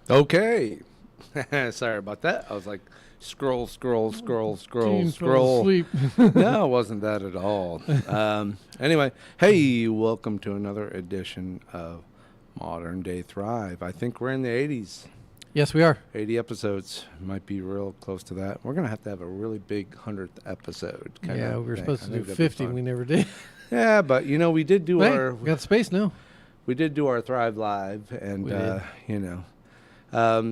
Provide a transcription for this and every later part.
Okay. Sorry about that. I was like, scroll. Team fell asleep. No, it wasn't that at all. Anyway, hey, welcome to another edition of Modern Day Thrive. I think we're in the 80s. Yes, we are. 80 episodes. Might be real close to that. We're going to have a really big 100th episode. Yeah, we were supposed to do 50. We never did. Yeah, but, we did do we got space now. We did do our Thrive Live, and,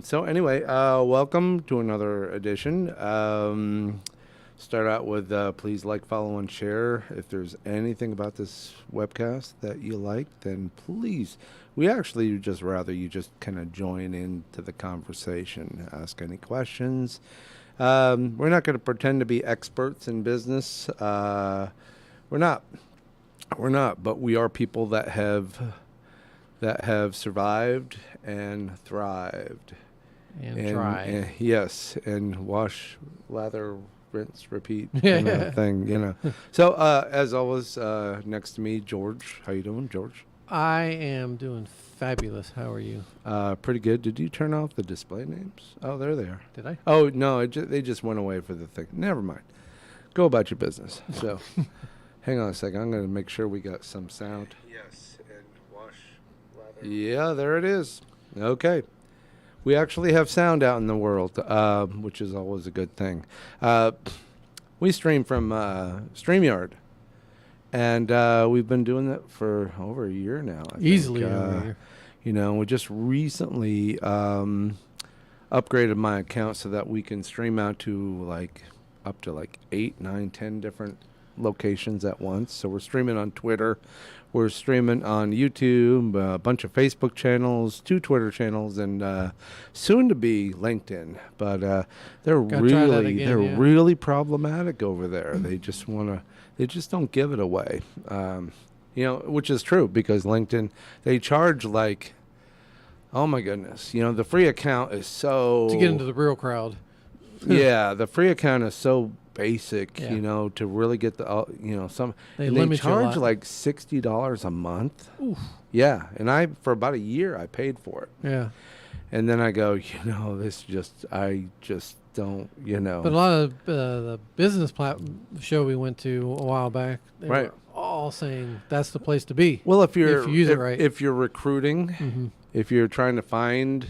so anyway, welcome to another edition. Start out with please like, follow, and share. If there's anything about this webcast that you like, then please. We actually just rather you just kind of join into the conversation, ask any questions. We're not going to pretend to be experts in business. We're not, but we are people that have survived and thrived. And tried. Yes, and wash, lather, rinse, repeat kind of thing, So, as always, next to me, George. How you doing, George? I am doing fabulous. How are you? Pretty good. Did you turn off the display names? Oh, there they are. Did I? Oh, no, they just went away for the thing. Never mind. Go about your business. So, hang on a second. I'm going to make sure we got some sound. Yes, and wash, lather. Yeah, there it is. Okay. We actually have sound out in the world, which is always a good thing. We stream from StreamYard, and we've been doing that for over a year now. Easily over a year. We just recently upgraded my account so that we can stream out to up to 8, 9, 10 different locations at once. So we're streaming on Twitter. We're streaming on YouTube, a bunch of Facebook channels, 2 Twitter channels, and soon to be LinkedIn. But they're really problematic over there. They just don't give it away. Which is true because LinkedIn, they charge oh my goodness, the free account is so to get into the real crowd. Yeah, the free account is so basic, to really get the, they charge $60 a month. Oof. Yeah, and for about a year I paid for it. Yeah. And then I go, I just don't, But a lot of the business show we went to a while back, they were all saying that's the place to be. Well, if you use it right. If you're recruiting, if you're trying to find,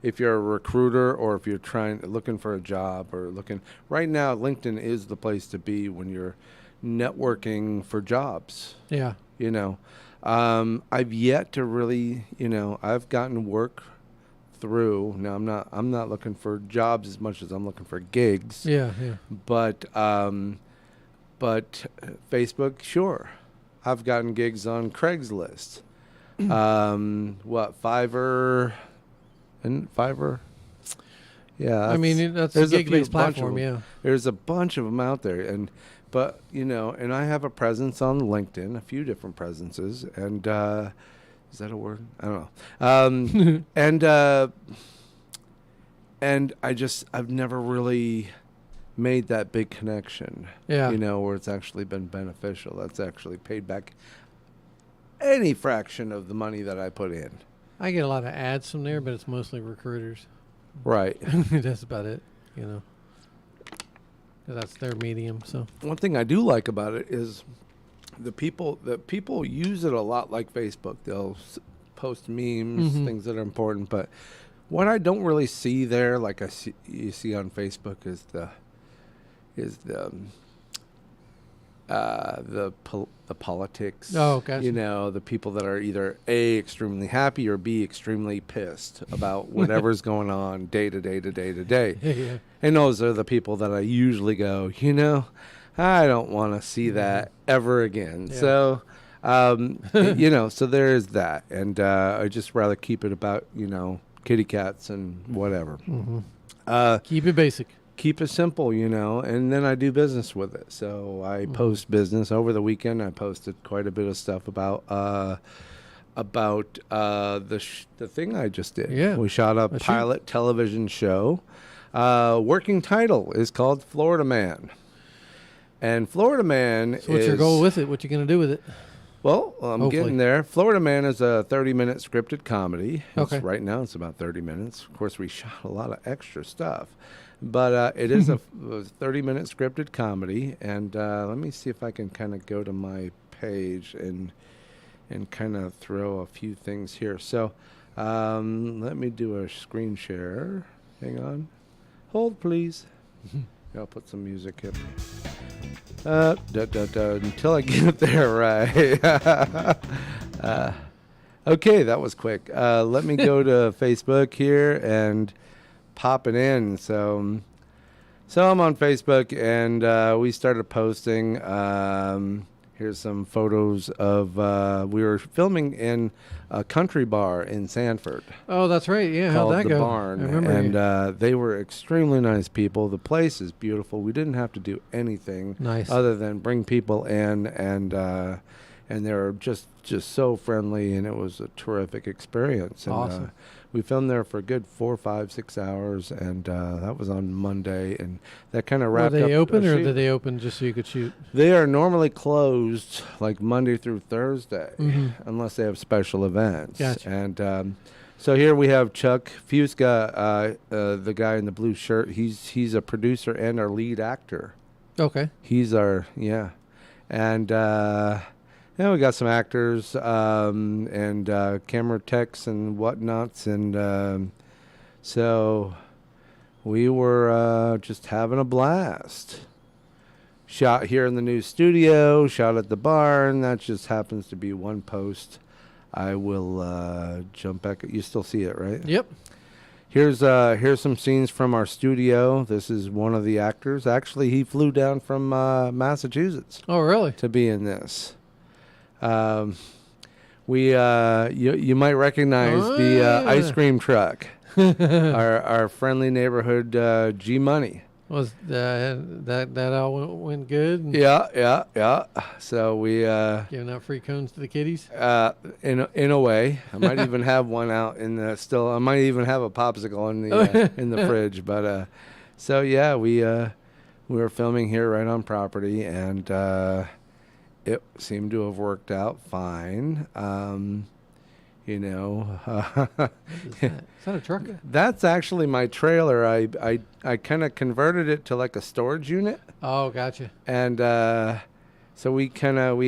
if you're a recruiter or if you're looking for a job or right now, LinkedIn is the place to be when you're networking for jobs. Yeah. I've yet to really, I've gotten work through. Now I'm not looking for jobs as much as I'm looking for gigs. Yeah. But Facebook, sure. I've gotten gigs on Craigslist. Fiverr? Yeah. I mean, that's a gig-based platform, yeah. There's a bunch of them out there. And I have a presence on LinkedIn, a few different presences. And is that a word? I don't know. And I've never really made that big connection. Yeah. Where it's actually been beneficial. That's actually paid back any fraction of the money that I put in. I get a lot of ads from there, but it's mostly recruiters. Right. That's about it, 'cause that's their medium. So one thing I do like about it is the people use it a lot like Facebook. They'll post memes, things that are important. But what I don't really see there, like you see on Facebook, is the politics. Oh, gotcha. The people that are either A, extremely happy, or B, extremely pissed about whatever's going on day to day. Yeah. And those are the people that I usually go, I don't want to see that ever again. Yeah. So, so there is that. And I just rather keep it about, kitty cats and whatever. Keep it basic. Keep it simple, and then I do business with it. So I post business. Over the weekend, I posted quite a bit of stuff about the thing I just did. Yeah. We shot a pilot television show. Working title is called Florida Man. And Florida Man So what's your goal with it? What you going to do with it? Well, I'm Hopefully. getting there. Florida Man is a 30-minute scripted comedy. Okay. Right now, it's about 30 minutes. Of course, we shot a lot of extra stuff. But it is a 30-minute scripted comedy. And let me see if I can kind of go to my page and kind of throw a few things here. So let me do a screen share. Hang on. Hold, please. I'll put some music in. Until I get there right. Okay, that was quick. Let me go to Facebook here and pop it in. So I'm on Facebook, and we started posting. Here's some photos of we were filming in a country bar in Sanford. Oh, that's right. Yeah, how'd Called that The go? Barn, I remember. and they were extremely nice people. The place is beautiful. We didn't have to do anything Nice. other than bring people in, and they were just so friendly, and it was a terrific experience. And, Awesome. we filmed there for a good 4, 5, 6 hours, and that was on Monday, and that kind of Were wrapped up. they open, the or shoot. did they open just so you could shoot? They are normally closed like Monday through Thursday, unless they have special events. Gotcha. And so here we have Chuck Fusca, the guy in the blue shirt. He's a producer and our lead actor. Okay. He's our and we got some actors and camera techs and whatnots, and so we were just having a blast. Shot here in the new studio, shot at the barn. That just happens to be one post. I will jump back. You still see it, right? Yep. Here's some scenes from our studio. This is one of the actors. Actually, he flew down from Massachusetts Oh, really? to be in this. You might recognize the yeah. ice cream truck. our friendly neighborhood G Money. Was that all went good? And Yeah. So we giving out free cones to the kiddies? in a way, I might even have one out in the still. I might even have a popsicle in the fridge. But so yeah, we were filming here right on property, and it seemed to have worked out fine. What is that? Is that a truck? That's actually my trailer. I kind of converted it to like a storage unit. Oh, gotcha. And so we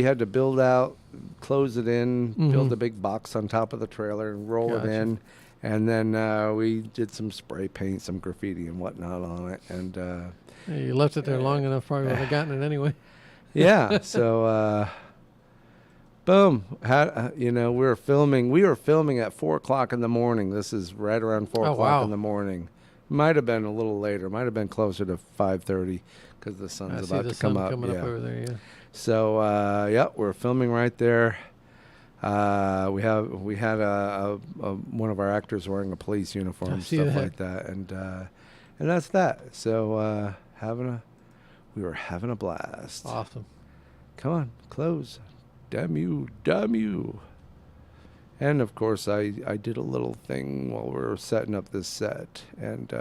had to build out, close it in, build a big box on top of the trailer and roll it in. And then we did some spray paint, some graffiti and whatnot on it. And Yeah, you left it there long enough, probably would have gotten it anyway. yeah, so boom. We were filming at 4 o'clock in the morning. This is right around 4 Oh, o'clock wow. in the morning. Might have been a little later. Might have been closer to 5:30 because the I sun's see about the to sun come up. coming Yeah. up over there, yeah. So we're filming right there. We had one of our actors wearing a police uniform, I see stuff that. like that, and that's that. So we were having a blast. Awesome. Come on, close. Damn you. And of course, I did a little thing while we were setting up this set, and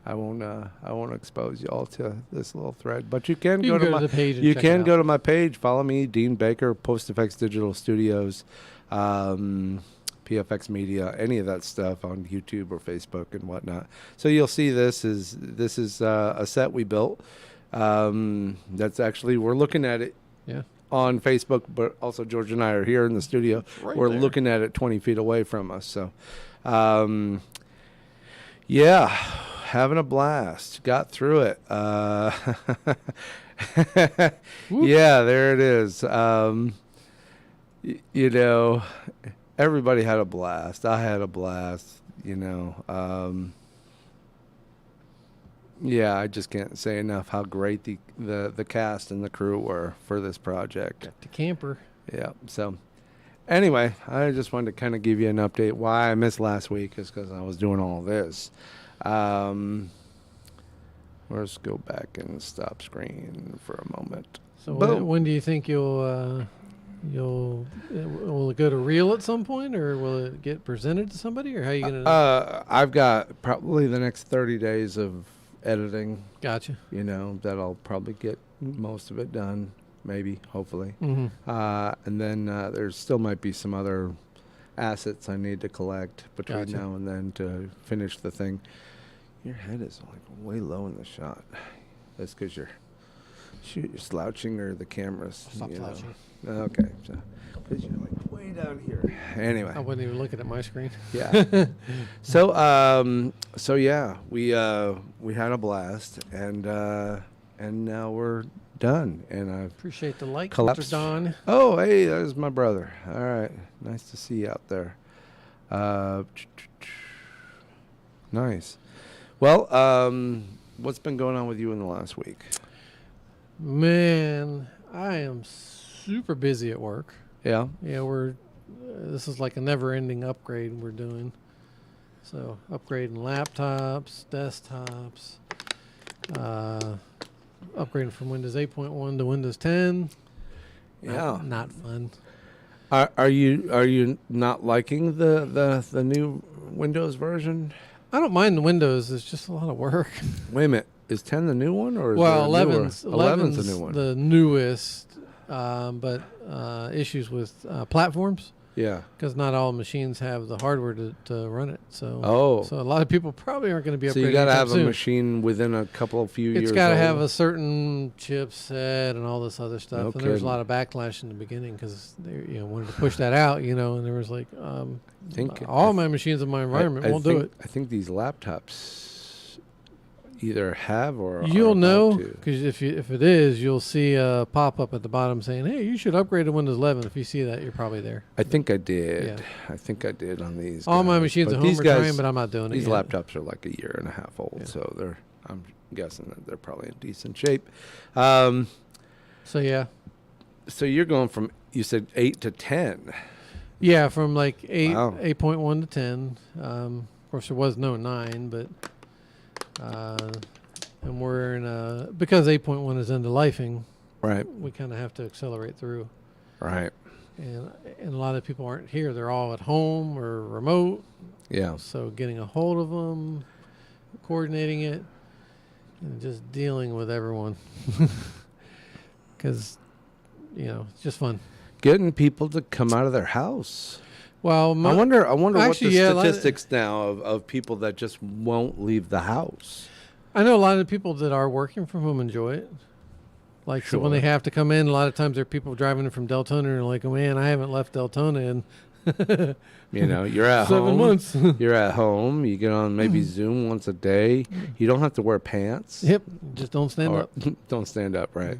I won't expose you all to this little thread, but you can go to my the page and you check can it go out. to my page. Follow me, Dean Baker, Post Effects Digital Studios, PFX Media, any of that stuff on YouTube or Facebook and whatnot. So you'll see this is a set we built. That's actually, we're looking at it Yeah. on Facebook, but also George and I are here in the studio. right We're there. looking at it 20 feet away from us. So, yeah, having a blast. Got through it. Yeah, there it is. Everybody had a blast. I had a blast, yeah, I just can't say enough how great the cast and the crew were for this project. The camper. Yeah. So anyway, I just wanted to kind of give you an update. Why I missed last week is because I was doing all this. Let's go back and stop screen for a moment. So Boom. when do you think will it go to reel at some point, or will it get presented to somebody, or how are you gonna? I've got probably the next 30 days of editing, Gotcha. that I'll probably get most of it done. maybe, hopefully. Mm-hmm. And then there still might be some other assets I need to collect between Gotcha. now and then to finish the thing. Your head is like way low in the shot. That's because you're slouching or the camera's. Stop slouching. Okay. Because you're like way down here. Anyway. I wasn't even looking at my screen. Yeah. So yeah, we had a blast, and now we're done. And I've Appreciate the like, collapsed. Mr. Don. Oh, hey, that was my brother. All right, nice to see you out there. Nice. Well, what's been going on with you in the last week? Man, I am super busy at work. Yeah. Yeah, this is like a never-ending upgrade we're doing. So upgrading laptops, desktops, upgrading from Windows 8.1 to Windows 10. Yeah. Not fun. Are you not liking the new Windows version? I don't mind the Windows. It's just a lot of work. Wait a minute. Is 10 the new one, or is Well, there a newer? 11's the new one. the newest, but issues with platforms. Yeah. Because not all machines have the hardware to run it. Oh. So a lot of people probably aren't going to be upgrading. So you got to have soon. a machine within a few years. It's got to have old? a certain chipset and all this other stuff. No And there was a kidding. lot of backlash in the beginning because they wanted to push that out, and there was like, all my machines in my environment won't do it. I think these laptops either have or You'll are know about to. because if it is, you'll see a pop up at the bottom saying, "Hey, you should upgrade to Windows 11." If you see that, you're probably there. I think I did. Yeah. I think I did on these. All my guys. machines But at these home are guys, trying, but I'm not doing it. These yet. laptops are like a year and a half old, Yeah. so I'm guessing that they're probably in decent shape. So yeah, So you're going from, you said 8 to 10. yeah, from like 8.1 to 10. Of course, there was no 9, but and we're in because 8.1 is into lifing. Right. We kind of have to accelerate through. Right. And a lot of people aren't here. They're all at home or remote. Yeah. So getting a hold of them, coordinating it, and just dealing with everyone. Because, it's just fun. Getting people to come out of their house. Well, I wonder what actually, the yeah, statistics now of people that just won't leave the house. I know a lot of people that are working from home enjoy it. Like, so when they Sure. have to come in, a lot of times there are people driving in from Deltona and they're like, oh, man, I haven't left Deltona in You're at 7 home. months. You're at home. You get on maybe Zoom once a day. You don't have to wear pants. Yep, just don't stand Or- up. Don't stand up, right?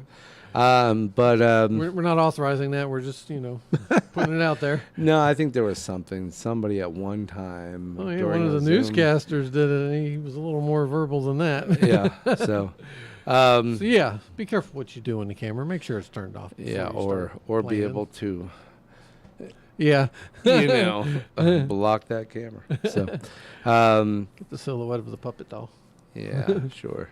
But We're not authorizing that. We're just, putting it out there. no, I think there was somebody at one time. Oh, yeah, during one of a the Zoom- newscasters did it, and he was a little more verbal than that. Yeah. So, So, yeah, be careful what you do on the camera. Make sure it's turned off. before yeah, you or start be playing. able to, Yeah. block that camera. So, Get the silhouette of the puppet doll. yeah, sure.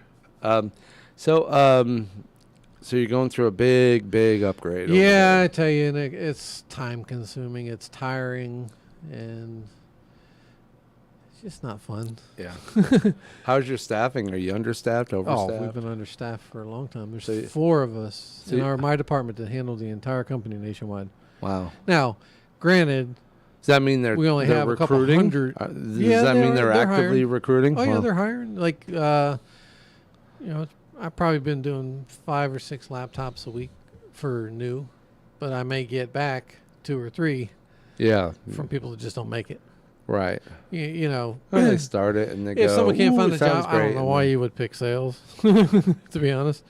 So you're going through a big upgrade. over Yeah, I there. tell you, Nick, it's time consuming, it's tiring, and it's just not fun. Yeah. How's your staffing? Are you understaffed, Oh, overstaffed? we've been understaffed for a long time. There's So 4 of us so in you- my department that handle the entire company nationwide. Wow. Now, granted, Does that mean we only they're have a couple recruiting? hundred. Does Yeah, that mean they're actively hiring. recruiting? Oh, yeah, Wow. they're hiring. Like, I've probably been doing 5 or 6 laptops a week for new, but I may get back 2 or 3 Yeah. from people that just don't make it. Right. Well, Well, they start it and they go. if someone can't "Ooh, find it a job, sounds I don't great," know and why then- you would pick sales, to be honest.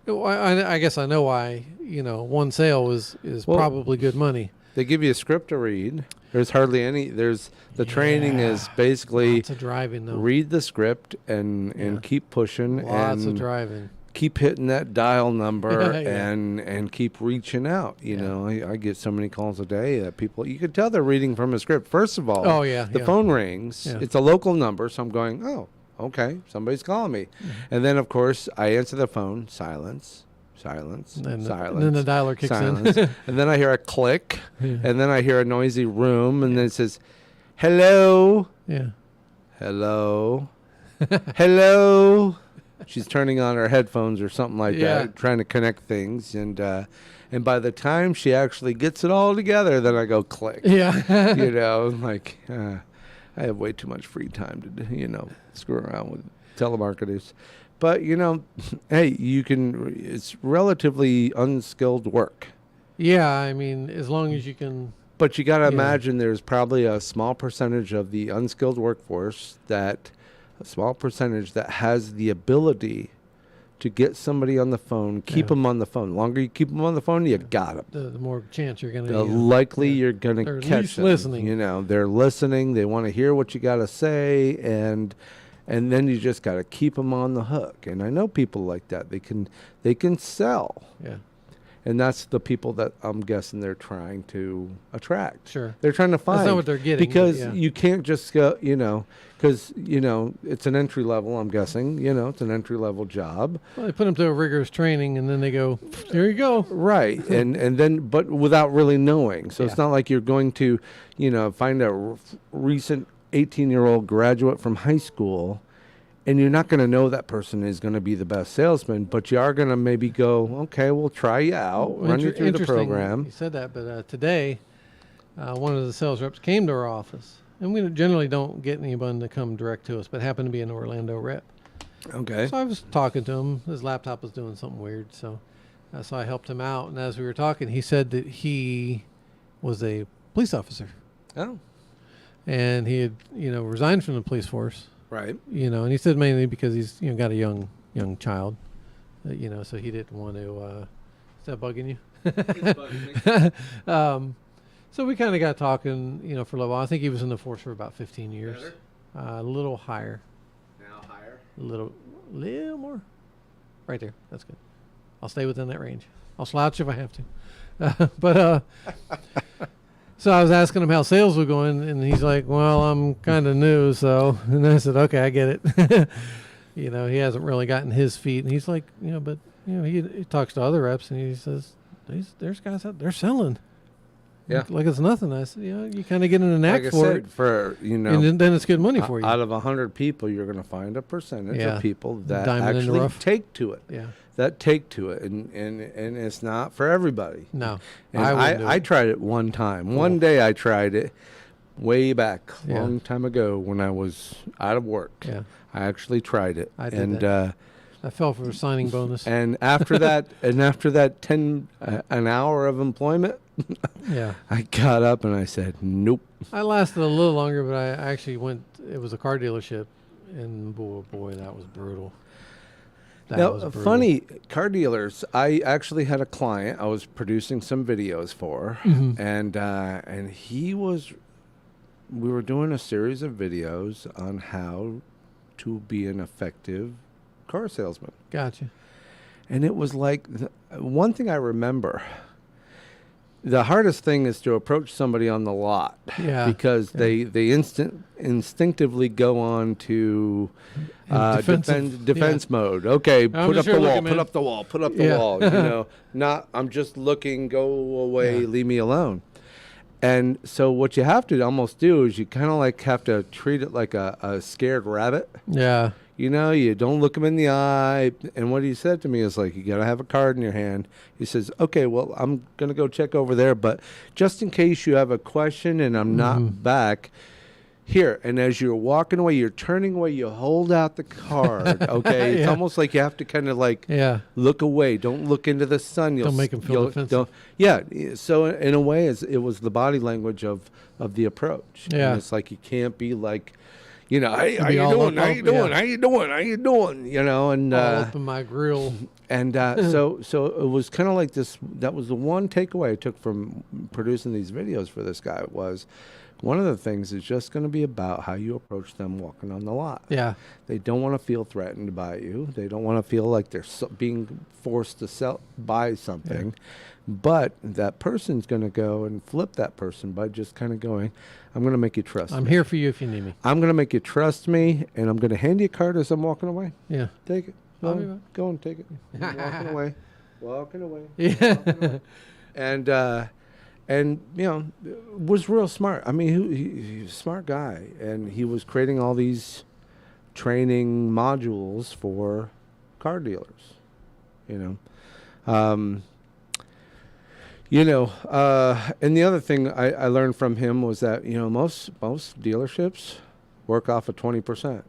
I guess I know why. One sale is Well, probably good money. They give you a script to read. There's hardly any. The training is Yeah. basically Lots of driving, though. read the script and Yeah. keep pushing Lots of and driving. keep hitting that dial number Yeah. and keep reaching out. You Yeah. know, I get so many calls a day that people, you could tell they're reading from a script. First of all, Oh, yeah. the yeah. phone rings. Yeah. It's a local number, so I'm going, oh, okay, somebody's calling me. Mm-hmm. And then, of course, I answer the phone, silence, silence, And silence. then the dialer kicks silence. in. And then I hear a click, Yeah. and then I hear a noisy room, and then it says, hello, Yeah. hello, hello. she's turning on her headphones or something like Yeah. that, trying to connect things, and by the time she actually gets it all together, then I go click. Yeah. You know, like I have way too much free time to screw around with telemarketers. But hey, you can. It's relatively unskilled work. Yeah, I mean, as long as you can. But you got to Yeah. imagine there's probably a small percentage of the unskilled workforce a small percentage that has the ability to get somebody on the phone, keep Yeah. them on the phone. The longer you keep them on the phone, you got them. The more chance you're going to. The likely you're going They're to at catch least them. listening. They're listening. They want to hear what you got to say, and then you just got to keep them on the hook. And I know people like that. They can sell. Yeah. And that's the people that I'm guessing they're trying to attract. Sure. They're trying to find. That's not what they're getting. Because yeah. you can't just go, because, it's an entry level, I'm guessing. It's an entry level job. Well, they put them through a rigorous training, and then they go, "Here you go." Right. and then, but without really knowing. So it's Yeah. not like you're going to, find a recent 18-year-old graduate from high school, and you're not going to know that person is going to be the best salesman, but you are going to maybe go, okay, we'll try you out, run you through the Interesting program. You said that, but today, one of the sales reps came to our office, and we generally don't get anyone to come direct to us, but happened to be an Orlando rep. Okay. So I was talking to him. His laptop was doing something weird, so I helped him out. And as we were talking, he said that he was a police officer, Oh, and he had resigned from the police force. right. And he said mainly because he's got a young child, so he didn't want to. Is that bugging you? It's bugging me. So we kind of got talking, for a little while. I think he was in the force for about 15 years. Better? A little higher, Now higher. a little more. Right there. That's good. I'll stay within that range. I'll slouch if I have to. But so I was asking him how sales were going, and he's like, "Well, I'm kind of new, so." And I said, "Okay, I get it." He hasn't really gotten his feet, and he's like, but he talks to other reps, and he says, "There's guys out there selling." Yeah. Like it's nothing. I said, you kind of get in a knack Like I for said, it, for and then it's good money for you. out of 100 people, you're going to find a percentage Yeah. of people that Diamond in the actually rough. take to it. Yeah. That take to it, and it's not for everybody. No, And wouldn't do I it. tried it one time. Cool. One day I tried it, way back, Yeah. long time ago when I was out of work. Yeah. I actually tried it, I did and that. I fell for a signing bonus. and after that, an hour of employment, Yeah. I got up and I said, nope. I lasted a little longer, but I actually went. It was a car dealership, and boy, that was brutal. That Now, was brutal. funny, car dealers. I actually had a client I was producing some videos for, Mhm. and he was. We were doing a series of videos on how to be an effective car salesman, Gotcha. and it was like one thing I remember. The hardest thing is to approach somebody on the lot, Yeah. because Yeah. they instinctively go on to Defensive, defense mode. Okay, put just up the here wall, looking, put man. up the wall, put up the Yeah. wall. Not I'm just looking. Go away, Yeah. leave me alone. And so what you have to almost do is you kind of like have to treat it like a scared rabbit. Yeah. You don't look him in the eye. And what he said to me is like, you got to have a card in your hand. He says, okay, well, I'm going to go check over there. But just in case you have a question and I'm not back, here. And as you're walking away, you're turning away, you hold out the card. Okay. It's Yeah. almost like you have to kind of like Yeah. look away. Don't look into the sun. Don't make 'em feel you'll- defensive. don't- Yeah. So in a way, it was the body language of the approach. Yeah. And it's like you can't be like, hey, how Be you all doing? up, How you up, doing? yeah. How you doing? How you doing? And All up in my grill. so it was kind of like this. That was the one takeaway I took from producing these videos for this guy was one of the things is just going to be about how you approach them walking on the lot. Yeah. They don't want to feel threatened by you. They don't want to feel like they're being forced to buy something. But that person's going to go and flip that person by just kind of going, I'm going to make you trust I'm me. here for you if you need me. I'm going to make you trust me, and I'm going to hand you a card as I'm walking away. Yeah. Take it. I'll Go, be back. go and take it. I'm walking away. Walking away. Yeah. Walking away. And was real smart. I mean, he was a smart guy, and he was creating all these training modules for car dealers. You know. And the other thing I learned from him was that, most dealerships work off of 20%.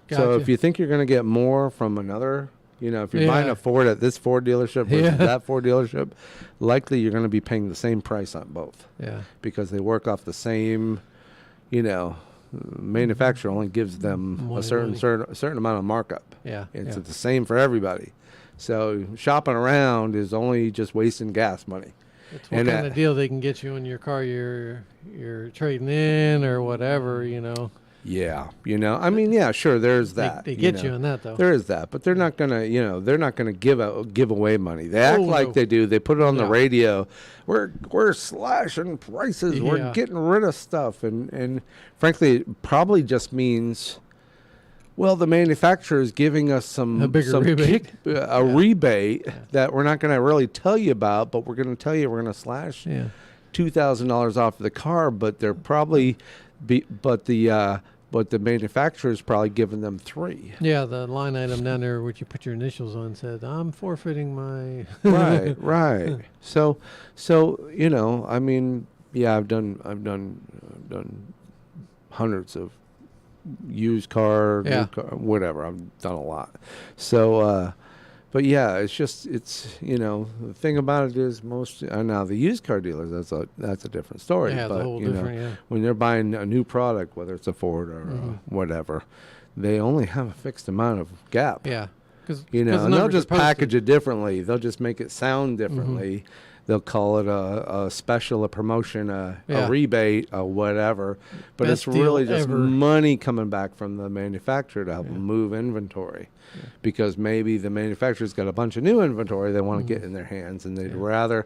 So Gotcha. if you think you're going to get more from another, if you're buying Yeah. a Ford at this Ford dealership versus Yeah. that Ford dealership, likely you're going to be paying the same price on both Yeah. because they work off the same, manufacturer only gives them Money, a certain amount of markup. Yeah. It's yeah. the same for everybody. So shopping around is only just wasting gas money. It's what and, kind of deal they can get you in your car you're trading in or whatever, Yeah, I mean, yeah, sure, there's that. They get you in that though. There is that, but they're not gonna, they're not gonna give away money. They act like no. they do. They put it on the No. radio. We're slashing prices. We're Yeah. getting rid of stuff, and frankly, it probably just means, well, the manufacturer is giving us A bigger rebate. rebate Yeah. that we're not going to really tell you about, but we're going to tell you we're going to slash Yeah. $2,000 off of the car, but they're probably, but the manufacturer is probably giving them $3. Yeah, the line item down there which you put your initials on said, "I'm forfeiting my." Right. So I mean, yeah, I've done hundreds of used car, new Yeah. car, whatever. I've done a lot. So, but yeah, it's the thing about it is most now the used car dealers, that's a different story. Yeah, but the whole different. Yeah. when they're buying a new product, whether it's a Ford or whatever, they only have a fixed amount of gap. Yeah. Because And they'll just package it differently. They'll just make it sound differently. They'll call it a special, a promotion, a rebate, a whatever. But Best it's really deal just ever. money coming back from the manufacturer to help Yeah. them move inventory. Yeah. Because maybe the manufacturer's got a bunch of new inventory they want to get in their hands, and they'd rather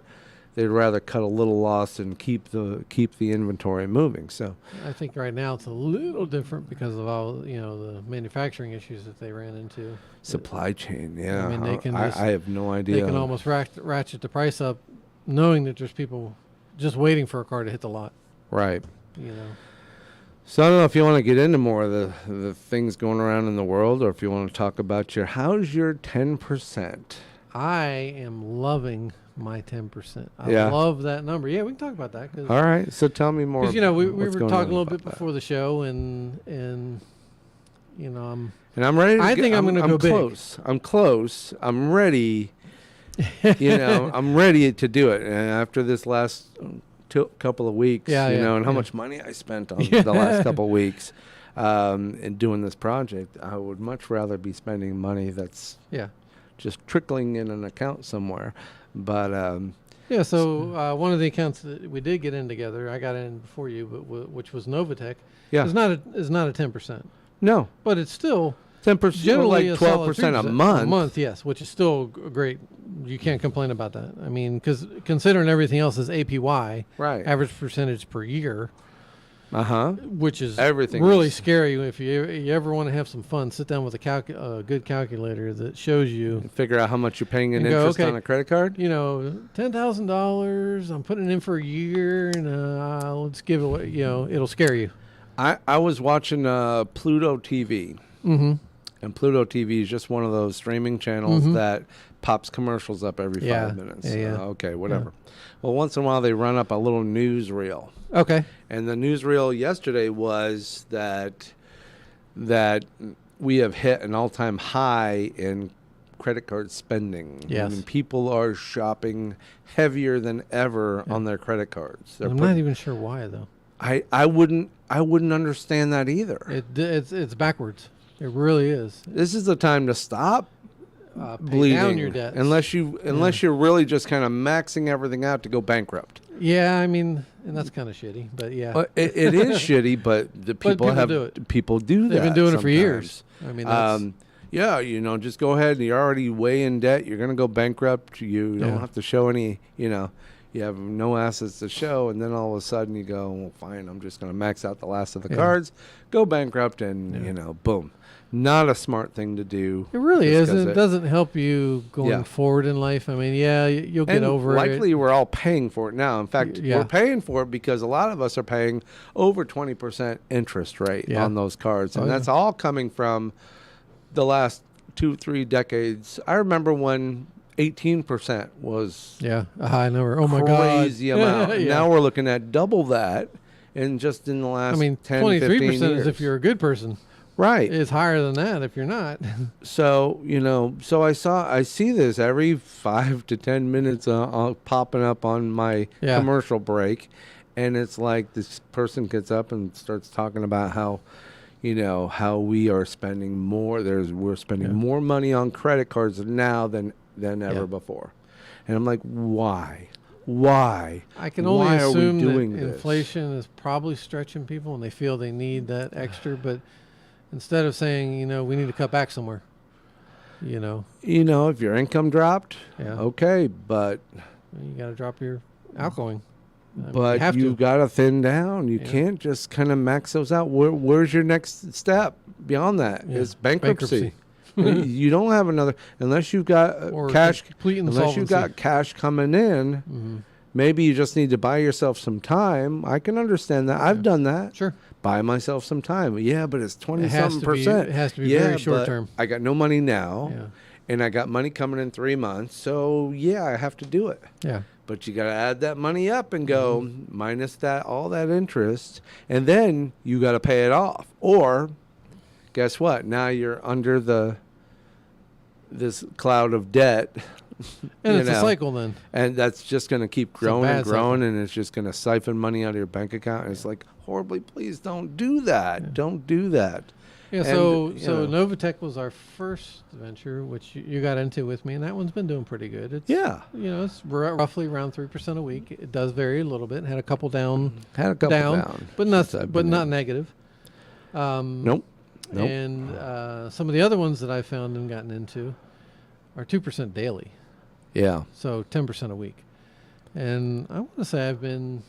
cut a little loss and keep the inventory moving. So I think right now it's a little different because of all the manufacturing issues that they ran into. supply chain, yeah. I mean, they can I just- have no idea. They can almost ratchet the price up, knowing that there's people just waiting for a car to hit the lot. Right. You know. So I don't know if you want to get into more of the things going around in the world, or if you want to talk about how's your 10%? I am loving my 10%. I Yeah. love that number. Yeah, we can talk about that because All right. So tell me more. we what's were going talking on a little about bit that. before the show, and I'm And I'm ready. I think I'm gonna go big. close. I'm close. I'm ready. I'm ready to do it. And after this last couple of weeks, and how much money I spent on the last couple of weeks, in doing this project, I would much rather be spending money that's just trickling in an account somewhere. But Yeah, so one of the accounts that we did get in together, I got in before you, but which was Novatech, is not a 10%, no, but it's still 10%, generally like a solid 12% a 3%. month. A month, yes, which is still great. You can't complain about that. I mean, because considering everything else is APY, Right. average percentage per year, which is Everything really is- scary. If you ever want to have some fun, sit down with a good calculator that shows you. Figure out how much you're paying in And go, interest okay. on a credit card. $10,000. I'm putting it in for a year, and let's give it away. It'll scare you. I was watching Pluto TV. Mm-hmm. And Pluto TV is just one of those streaming channels that pops commercials up every Yeah. 5 minutes. Yeah. Okay, whatever. Well, once in a while they run up a little newsreel. Okay. And the newsreel yesterday was that we have hit an all-time high in credit card spending. Yes. I mean, people are shopping heavier than ever on their credit cards. I'm not even sure why though. I wouldn't understand that either. It's backwards. It really is. This is the time to stop Pay bleeding, down your debts. unless you're really just kind of maxing everything out to go bankrupt. Yeah, I mean, and that's kind of shitty, but yeah. But it is shitty, but the people people do it. people do that. They've been doing it for sometimes. years. I mean, that's, just go ahead. You're already way in debt. You're going to go bankrupt. You don't Yeah. have to show any, you have no assets to show. And then all of a sudden you go, well, fine, I'm just going to max out the last of the cards, go bankrupt, and, boom. Not a smart thing to do. it really just is. 'cause It doesn't help you going forward in life. I mean, you'll get and over likely it. we're all paying for it now. In fact, Yeah. we're paying for it because a lot of us are paying over 20% interest rate Yeah. on those cards. And Oh, that's yeah. all coming from the last 2-3 decades. I remember when 18% was Yeah, a high number. Oh my crazy God. amount. Yeah. Now we're looking at double that, and just in the last I mean, 10, 23% 15 years. is if you're a good person. right. It's higher than that if you're not. So so I see this every 5 to 10 minutes popping up on my Yeah. commercial break, and it's like this person gets up and starts talking about how, how we are spending more. We're spending Yeah. more money on credit cards now than ever Yeah. before, and I'm like, why? Why? I can only Why are we assume that doing this? inflation is probably stretching people and they feel they need that extra, but instead of saying, we need to cut back somewhere, If your income dropped, Yeah. okay, but you got to drop your outgoing. I mean, but you have you to. got to thin down. You Yeah. can't just kind of max those out. Where's your next step beyond that? Yeah. It's bankruptcy. You don't have another unless you've got Or cash. complete Unless you've got cash coming in, Mhm. maybe you just need to buy yourself some time. I can understand that. I've done that. Sure. Buy myself some time. Yeah, but it's 20 It has something to be- percent. it has to be yeah, very short but term. I got no money now, Yeah. and I got money coming in 3 months. So yeah, I have to do it. Yeah. But you got to add that money up and go minus that all that interest, and then you got to pay it off. Or guess what? Now you're under this cloud of debt, And you it's a know, cycle then. and that's just going to keep a growing and bad growing, cycle. and it's just going to siphon money out of your bank account. And it's like, horribly, please don't do that. Yeah. Don't do that. Yeah, And, so you so know. Novatech was our first venture, which you got into with me, and that one's been doing pretty good. It's Yeah, it's roughly around 3% a week. It does vary a little bit. Had a couple down, had a couple down, but not since I've but been not in. negative. Nope. And some of the other ones that I found and gotten into are 2% daily, Yeah. so 10% a week. And I want to say I've been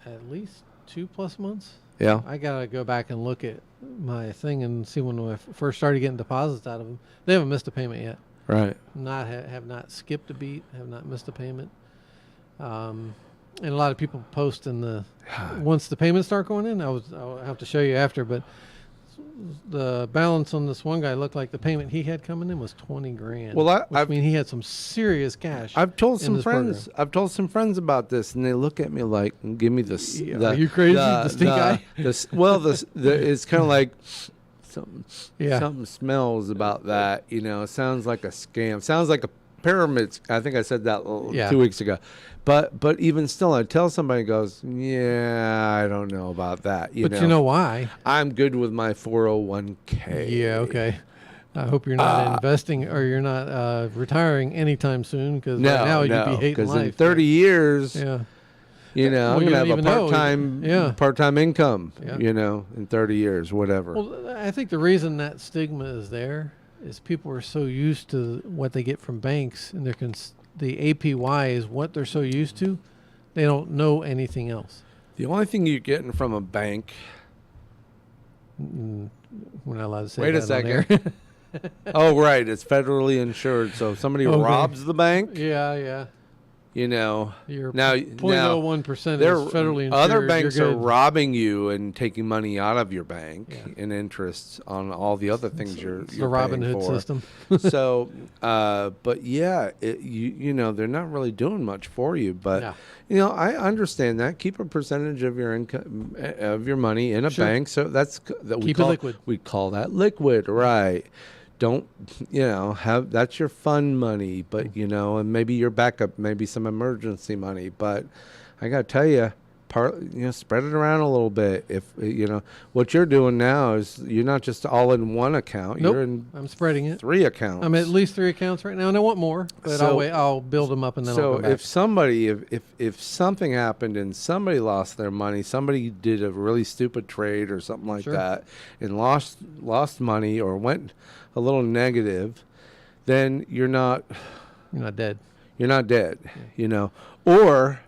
at least 2+ months. Yeah. I gotta go back and look at my thing and see when I first started getting deposits out of them. They haven't missed a payment yet. Right. Have not skipped a beat. Have not missed a payment. And a lot of people post in the once the payments start going in. I'll have to show you after, but the balance on this one guy looked like the payment he had coming in was 20 grand. Well, I mean, he had some serious cash. I've told in some this friends. program. I've told some friends about this, and they look at me like, and give me this. Are you crazy? The stink eye? It's kind of like something. Yeah. Something smells about that. It sounds like a scam. Sounds like a pyramid. I think I said that Yeah. 2 weeks ago. But even still, I tell somebody goes, yeah, I don't know about that. But you know why? I'm good with my 401k. Yeah. Okay. I hope you're not investing or you're not retiring anytime soon, because No, right now you'd be hating because life. in 30 years. Yeah. I'm Well, you gonna don't have a even know. part-time, part-time income. Yeah. In 30 years, whatever. Well, I think the reason that stigma is there is people are so used to what they get from banks, and the APY is what they're so used to. They don't know anything else. The only thing you're getting from a bank. We're not allowed to say Wait a that on air. second. Oh, right. It's federally insured. So if somebody Okay. robs the bank, Yeah. Your now 0.01% they're, is federally insured. other banks You're are good. robbing you and taking money out of your bank Yeah. and interest on all the other things you're It's the you're Robin paying Hood for. system. So, but yeah, they're not really doing much for you. But Yeah. I understand that. Keep a percentage of your income of your money in a Sure. bank. So that we Keep it liquid. We call that liquid, right? Don't have that's your fun money, but and maybe your backup, maybe some emergency money. But I gotta tell you, spread it around a little bit. If what you're doing now is you're not just all in one account. Nope. You're in I'm spreading it. 3 accounts. I'm at least 3 accounts right now, and I want more, but So- I'll build them up and then I'll So go back. if somebody, if something happened and somebody lost their money, somebody did a really stupid trade or something like Sure. that, and lost money or went a little negative, then you're not dead. dead, or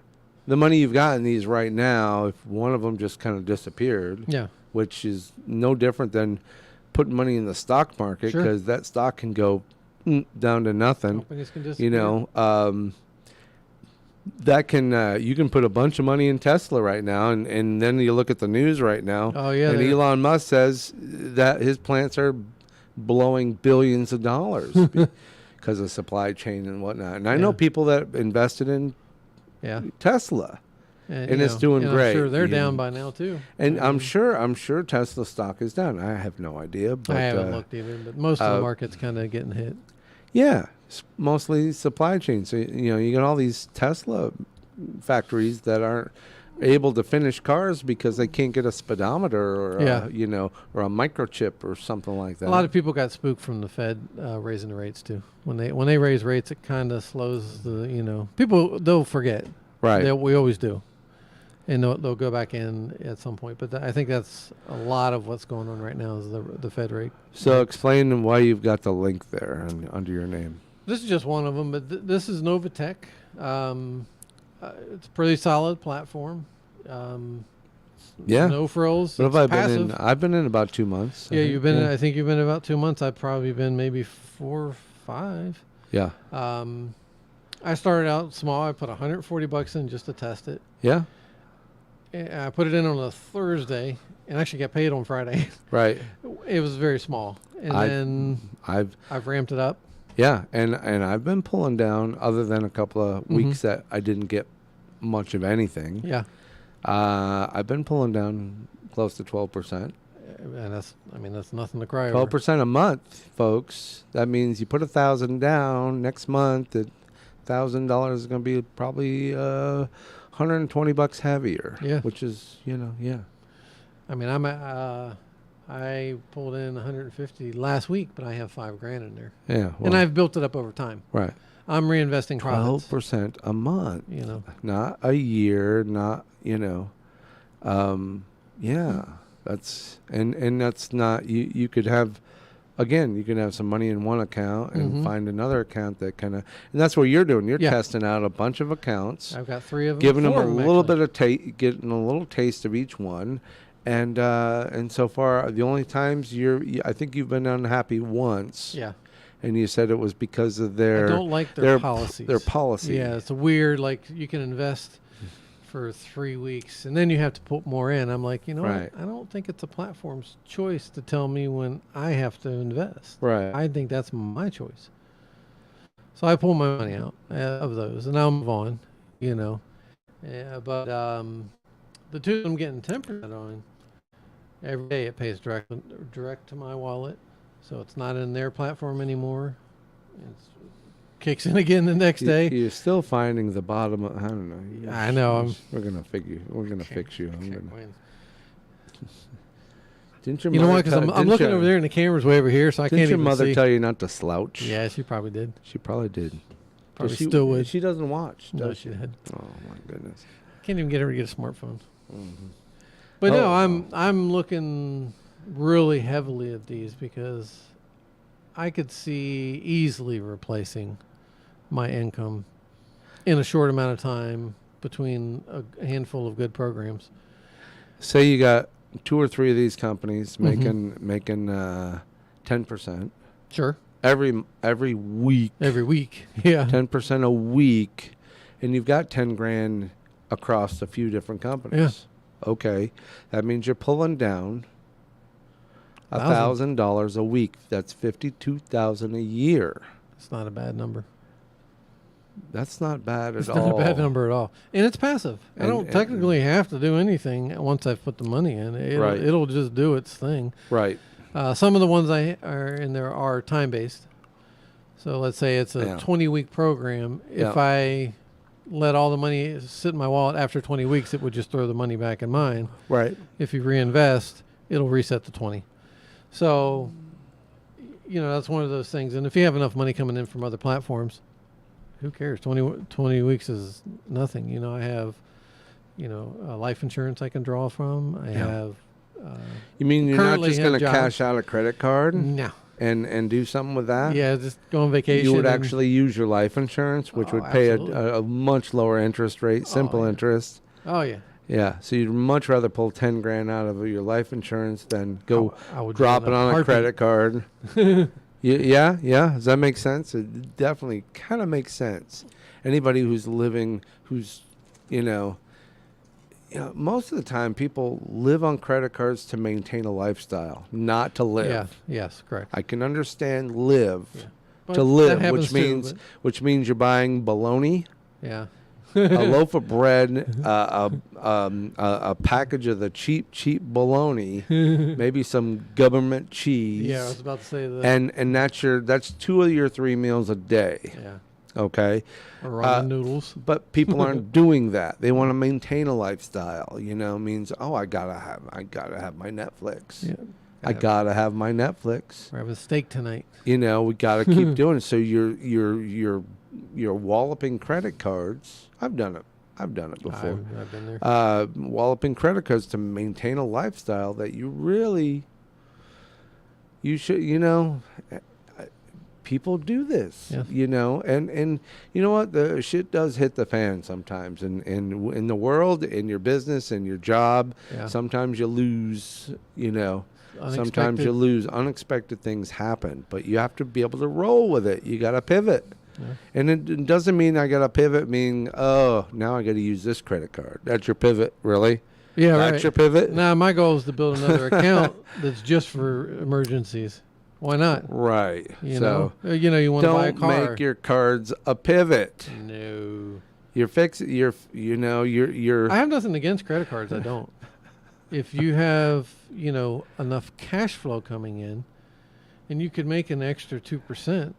the money you've got in these right now, if one of them just kind of disappeared, Yeah. which is no different than putting money in the stock market, Sure. because that stock can go down to nothing. Companies can disappear. That can you can put a bunch of money in Tesla right now, and then you look at the news right now. Oh, yeah, and they're- Elon Musk says that his plants are blowing billions of dollars because of supply chain and whatnot. And I know Yeah. people that invested in Yeah. Tesla, and you it's know, doing and great. I'm sure they're you down know. by now too. And I I'm mean, sure Tesla stock is down. I have no idea, but I haven't looked either, but most of the market's kind of getting hit. yeah, mostly supply chain. So you got all these Tesla factories that aren't able to finish cars because they can't get a speedometer or Yeah. or a microchip or something like that. A lot of people got spooked from the Fed raising the rates too. When they raise rates, it kind of slows the people. They'll forget. right. We always do, and they'll go back in at some point. But I think that's a lot of what's going on right now is the Fed rate. So explain why you've got the link there under your name. This is just one of them, but this is Novatech. It's a pretty solid platform. Yeah. No frills. What It's have I passive. been in? I've been in about 2 months. Yeah, you've been. I think you've been about 2 months. I've probably been maybe 4 or 5. Yeah. I started out small. I put $140 in just to test it. Yeah. And I put it in on a Thursday and actually got paid on Friday. Right. It was very small, and then I've ramped it up. Yeah, and I've been pulling down, other than a couple of weeks that I didn't get much of anything. Yeah, I've been pulling down close to 12%. and that's nothing to cry over. 12% a month, folks. That means you put 1,000 down next month. $1,000 is going to be probably $120 heavier. Yeah. Which is yeah. I mean, I pulled in 150 last week, but I have $5,000 in there, Yeah. and I've built it up over time. right. I'm reinvesting profits. 12% a month. Not a year, not, yeah, that's, and that's not, you could have, again, you can have some money in one account and find another account that kind of, and that's what you're doing. You're testing out a bunch of accounts, I've got 3 of them. giving them 4 a of little actually. bit of getting a little taste of each one. And so far, the only times I think you've been unhappy once. Yeah. And you said it was because of their I don't like their policies. Their policy. Yeah, it's a weird, like, you can invest for 3 weeks and then you have to put more in. I'm like, Right. what? I don't think it's a platform's choice to tell me when I have to invest. Right. I think that's my choice. So I pull my money out of those and I'll move on, Yeah, but the two I'm getting 10% on, every day it pays direct to my wallet. So it's not in their platform anymore. It kicks in again the next day. You're still finding the bottom of, I don't know. I know. We're gonna fix you. Didn't your You know mother what? Because I'm looking over there and the camera's way over here, so I can't Didn't your even mother see. tell you not to slouch? Yeah, she probably did. She probably did. Probably she, still would. She doesn't watch, No, does she did. Oh my goodness. Can't even get her to get a smartphone. Mm-hmm. But no, Oh. I'm looking really heavily at these because I could see easily replacing my income in a short amount of time between a handful of good programs. Say you got 2 or 3 of these companies Mhm. making 10% Sure. every week. Every week. Yeah. 10% a week, and you've got 10 grand across a few different companies. Okay, that means you're pulling down $1,000 a week. That's $52,000 a year. It's not a bad number. That's not bad at It's all. not a bad number at all. And it's passive. I And- don't and- technically have to do anything once I've put the money in. Right. It'll just do its thing. Right. Some of the ones I are in there are time-based. So let's say it's a Yeah. 20-week program. If Yeah. I let all the money sit in my wallet after 20 weeks, it would just throw the money back in mine. Right. If you reinvest, it'll reset to 20. So, that's one of those things. And if you have enough money coming in from other platforms, who cares? 20 weeks is nothing. I have, life insurance I can draw from. I have. You mean you're not Currently just have going to jobs. cash out a credit card No. and do something with that? Yeah, just go on vacation. You would and- actually use your life insurance, which Oh, would pay absolutely. a much lower interest rate, simple yeah. interest. Oh, yeah. Yeah, so you'd much rather pull 10 grand out of your life insurance than go I would drop do it in on a heartbeat. credit card. Yeah. Does that make sense? It definitely kind of makes sense. Anybody who's living, who's, most of the time people live on credit cards to maintain a lifestyle, not to live. Yeah. Yes. Correct. I can understand live Yeah. But to that live, happens which means too, you're buying bologna, yeah. a loaf of bread, a package of the cheap bologna, maybe some government cheese. Yeah, I was about to say that. And that's 2 of your 3 meals a day. Yeah. Okay. Or ramen noodles. But people aren't doing that. They want to maintain a lifestyle. Means I gotta have my Netflix. Yeah. I gotta have my Netflix. We're having steak tonight. We gotta keep doing it. So you're walloping credit cards. I've done it before. I've been there. Walloping credit cards to maintain a lifestyle that you should. People do this, Yes. and you know what? The shit does hit the fan sometimes, and in the world, in your business, in your job, Yeah. sometimes you lose, sometimes Unexpected. you lose. Unexpected things happen, but you have to be able to roll with it. You got to pivot. Yeah. And it doesn't mean I got to pivot, meaning, now I got to use this credit card. That's your pivot, really? Yeah, That's right. your pivot? Now, my goal is to build another account that's just for emergencies. Why not? Right. You So know, you want to buy a don't car. make your cards a pivot. No. You're I have nothing against credit cards. I don't. If you have, enough cash flow coming in, and you could make an extra 2%,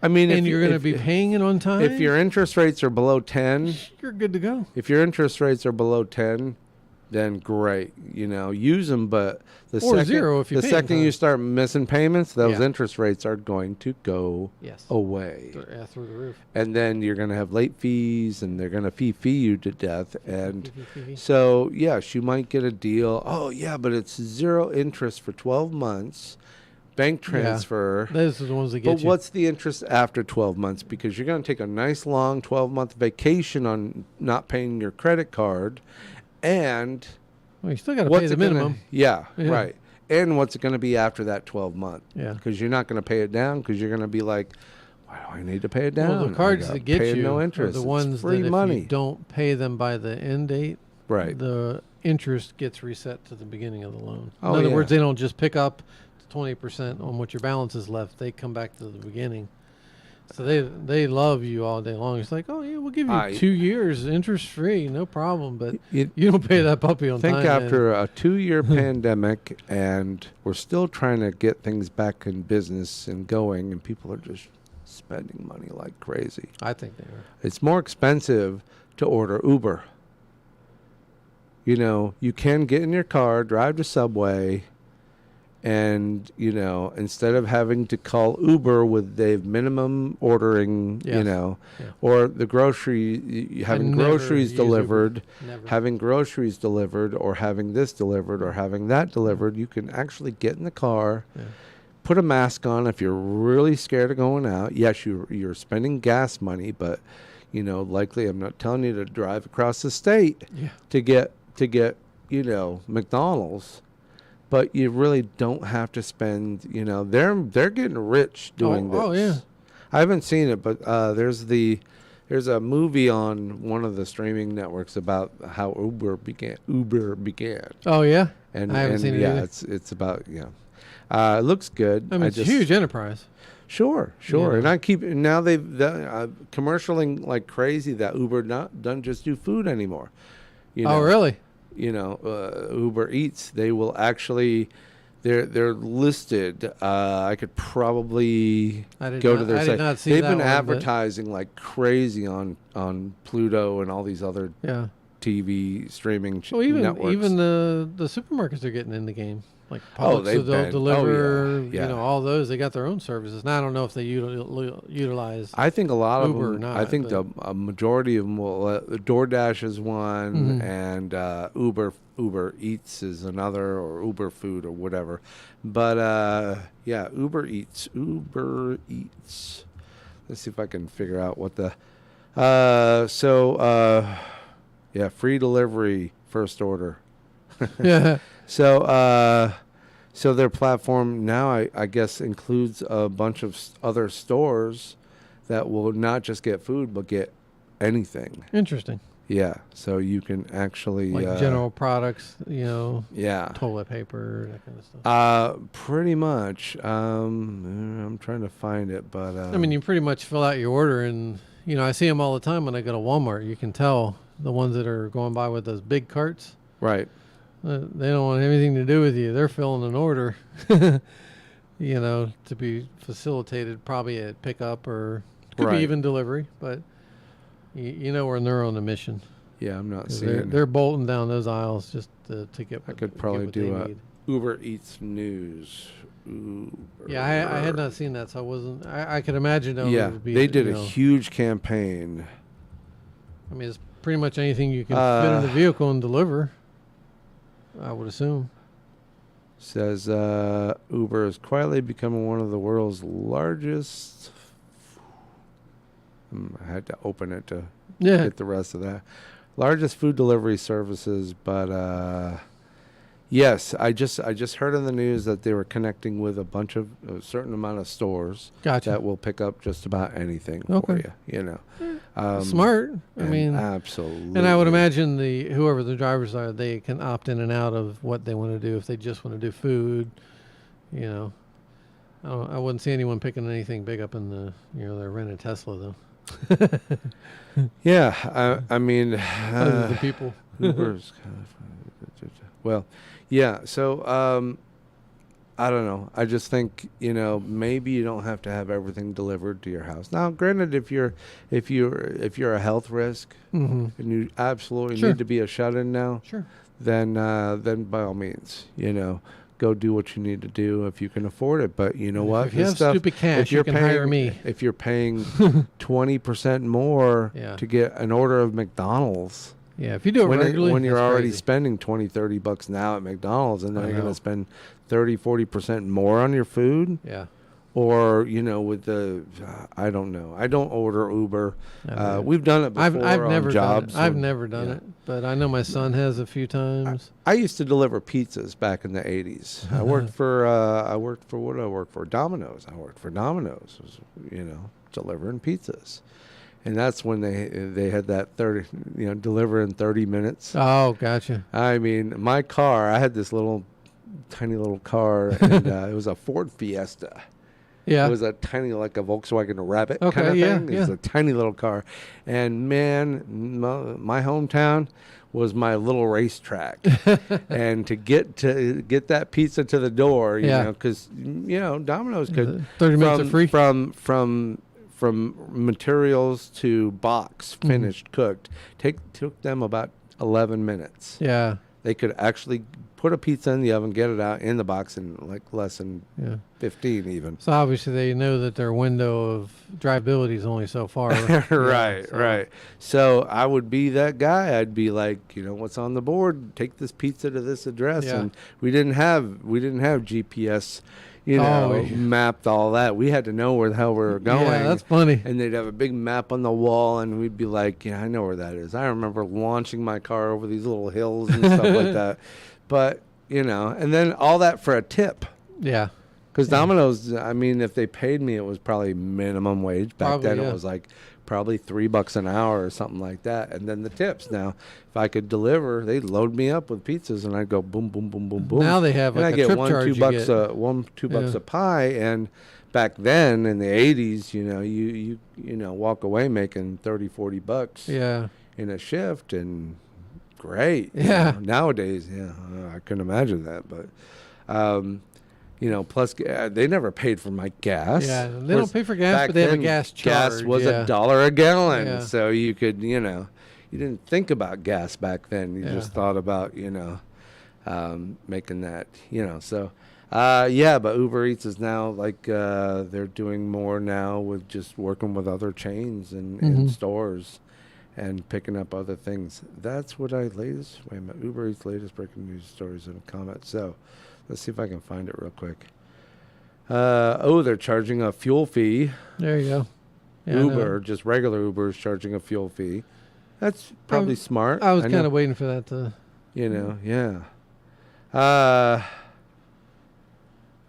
I mean, and you're going to be paying it on time, if your interest rates are below 10, you're good to go. if your interest rates are below 10, then great. Use them, but Or second, zero if you the pay second on you time. start missing payments, those Yeah. interest rates are going to go Yes. away. Through the roof. And then you're going to have late fees, and they're going to fee you to death. And so, yes, you might get a deal. Oh, yeah, but it's 0 interest for 12 months, bank transfer. Those are the ones that get But you. what's the interest after 12 months? Because you're going to take a nice long 12-month vacation on not paying your credit card. And Well, you still got to what's pay the it gonna- minimum. Yeah, Yeah. right. And what's it going to be after that 12 month? Yeah. Because you're not going to pay it down, because you're going to be like, why do I need to pay it down? Well, the I cards gotta that get pay you no are interest. the It's ones free that if money. you don't pay them by the end date, Right. the interest gets reset to the beginning of the loan. Oh, In other yeah. words, they don't just pick up 20% on what your balance is left. They come back to the beginning. So they love you all day long. It's like, oh yeah, we'll give you 2 years interest free, no problem. But You you don't pay that puppy on think time. after a 2-year pandemic, and we're still trying to get things back in business and going, and people are just spending money like crazy. I think they are. It's more expensive to order Uber. You can get in your car, drive to Subway, and instead of having to call Uber with the minimum ordering, Yes. Yeah. or the having never groceries use Uber. delivered, Never. having groceries delivered, or having this delivered, or having that delivered, you can actually get in the car, Yeah. put a mask on if you're really scared of going out. Yes, you're spending gas money, but likely, I'm not telling you to drive across the state Yeah. to get McDonald's, but you really don't have to spend. They're getting rich doing this. Oh yeah. I haven't seen it, but there's a movie on one of the streaming networks about how Uber began. Oh yeah. And I haven't seen it yeah, either. it's about it looks good. I mean, it's a huge enterprise. Sure. Yeah. And I keep now they've commercialing like crazy that Uber doesn't just do food anymore. Oh really? Uber Eats, they will actually, they're listed. I could probably go to their I site. did not see They've that been one, but- advertising like crazy on Pluto and all these other Yeah. TV streaming Well, even networks. the supermarkets are getting in the game. Like Oh, Publix, they've so they'll been. deliver. Oh, yeah. All those. They got their own services. Now I don't know if they utilize. I think a lot of Uber or them. not, I think but- a majority of them will. DoorDash is one, Mhm. and Uber Eats is another, or Uber Food or whatever. But yeah, Uber Eats. Let's see if I can figure out what the. Yeah, free delivery, first order. Yeah. So their platform now, I guess, includes a bunch of other stores that will not just get food, but get anything. Interesting. Yeah, so you can actually Like general products, yeah. toilet paper, that kind of stuff. Pretty much. I'm trying to find it, but I mean, you pretty much fill out your order, and I see them all the time when I go to Walmart. You can tell the ones that are going by with those big carts. right. They don't want anything to do with you. They're filling an order, to be facilitated probably at pickup or could Right. be even delivery. But when they're on a mission. Yeah, I'm not 'Cause seeing. they're bolting down those aisles just to get. I could get probably what do they a need. Uber Eats news. Uber. Yeah, I had not seen that, so I wasn't. I could imagine though. Yeah, It would be, they did a huge campaign. I mean, it's pretty much anything you can fit in the vehicle and deliver. I would assume. Says Uber is quietly becoming one of the world's largest. I had to open it to Yeah. get the rest of that. Largest food delivery services, but yes, I just heard in the news that they were connecting with a certain amount of stores Gotcha. that will pick up just about anything for Okay. you. Smart. I and mean, absolutely. and I would imagine whoever the drivers are, they can opt in and out of what they want to do. If they just want to do food, I wouldn't see anyone picking anything big up in the, they're renting Tesla though. Yeah, I mean, Other than people. Uber's well, yeah. So I don't know. I just think maybe you don't have to have everything delivered to your house. Now, granted, if you're a health risk Mm-hmm. and you absolutely Sure. need to be a shut-in now, Sure. then by all means, go do what you need to do if you can afford it. But you know what? If you This have stuff, stupid cash, if you're you can paying, hire me. If you're paying 20% more Yeah. to get an order of McDonald's, Yeah, if you do it regularly, when you're that's already crazy. spending $20-30 now at McDonald's, and then I you're going know. to spend 30-40% more on your food, Yeah. or with the I don't know. I don't order Uber. I We've done it before I've on never jobs. done it. I've when- never done yeah. it, but I know my son has a few times. I used to deliver pizzas back in the 80s. I worked for what did I work for? Domino's. I worked for Domino's. Was, delivering pizzas. And that's when they had that 30, deliver in 30 minutes. Oh, gotcha. I mean, my car, I had this tiny little car, and it was a Ford Fiesta. Yeah. It was a tiny, like a Volkswagen Rabbit Okay, kind of yeah, thing. It was yeah. a tiny little car. And man, my hometown was my little racetrack. And to get that pizza to the door, Yeah. because Domino's could 30 minutes of free. from materials to box, Mm-hmm. finished, cooked, took them about 11 minutes. Yeah. They could actually put a pizza in the oven, get it out in the box in like less than Yeah. 15 even. So obviously they know that their window of drivability is only so far. Right, so- right. So I would be that guy. I'd be like, what's on the board? Take this pizza to this address. Yeah. And we didn't have GPS, Oh, mapped all that. We had to know where the hell we were going. Yeah, that's funny. And they'd have a big map on the wall, and we'd be like, yeah, I know where that is. I remember launching my car over these little hills and stuff like that. But, and then all that for a tip. Yeah. Because Domino's, I mean, if they paid me, it was probably minimum wage. Back Probably, then, yeah. it was like probably $3 an hour or something like that. And then the tips. Now, if I could deliver, they'd load me up with pizzas, and I'd go boom, boom, boom, boom, boom. Now they have and like I a get trip $1, charge. $2 $2 Yeah. a pie. And back then in the 80s, you walk away making $30-40 Yeah. in a shift, and great. Yeah. Nowadays, I couldn't imagine that, but plus they never paid for my gas. Yeah. They Whereas don't pay for gas, back but they have a then, gas charge. Gas was yeah. $1 a gallon, Yeah. so you could, you didn't think about gas back then. You Yeah. just thought about, making that, so. But Uber Eats is now like they're doing more now with just working with other chains and Mhm. stores and picking up other things. That's what Uber Eats latest breaking news stories in a comment. So let's see if I can find it real quick. They're charging a fuel fee. There you go. Yeah, I know. Uber, just regular Uber is charging a fuel fee. That's probably smart. I was know. kind of waiting for that to. Yeah.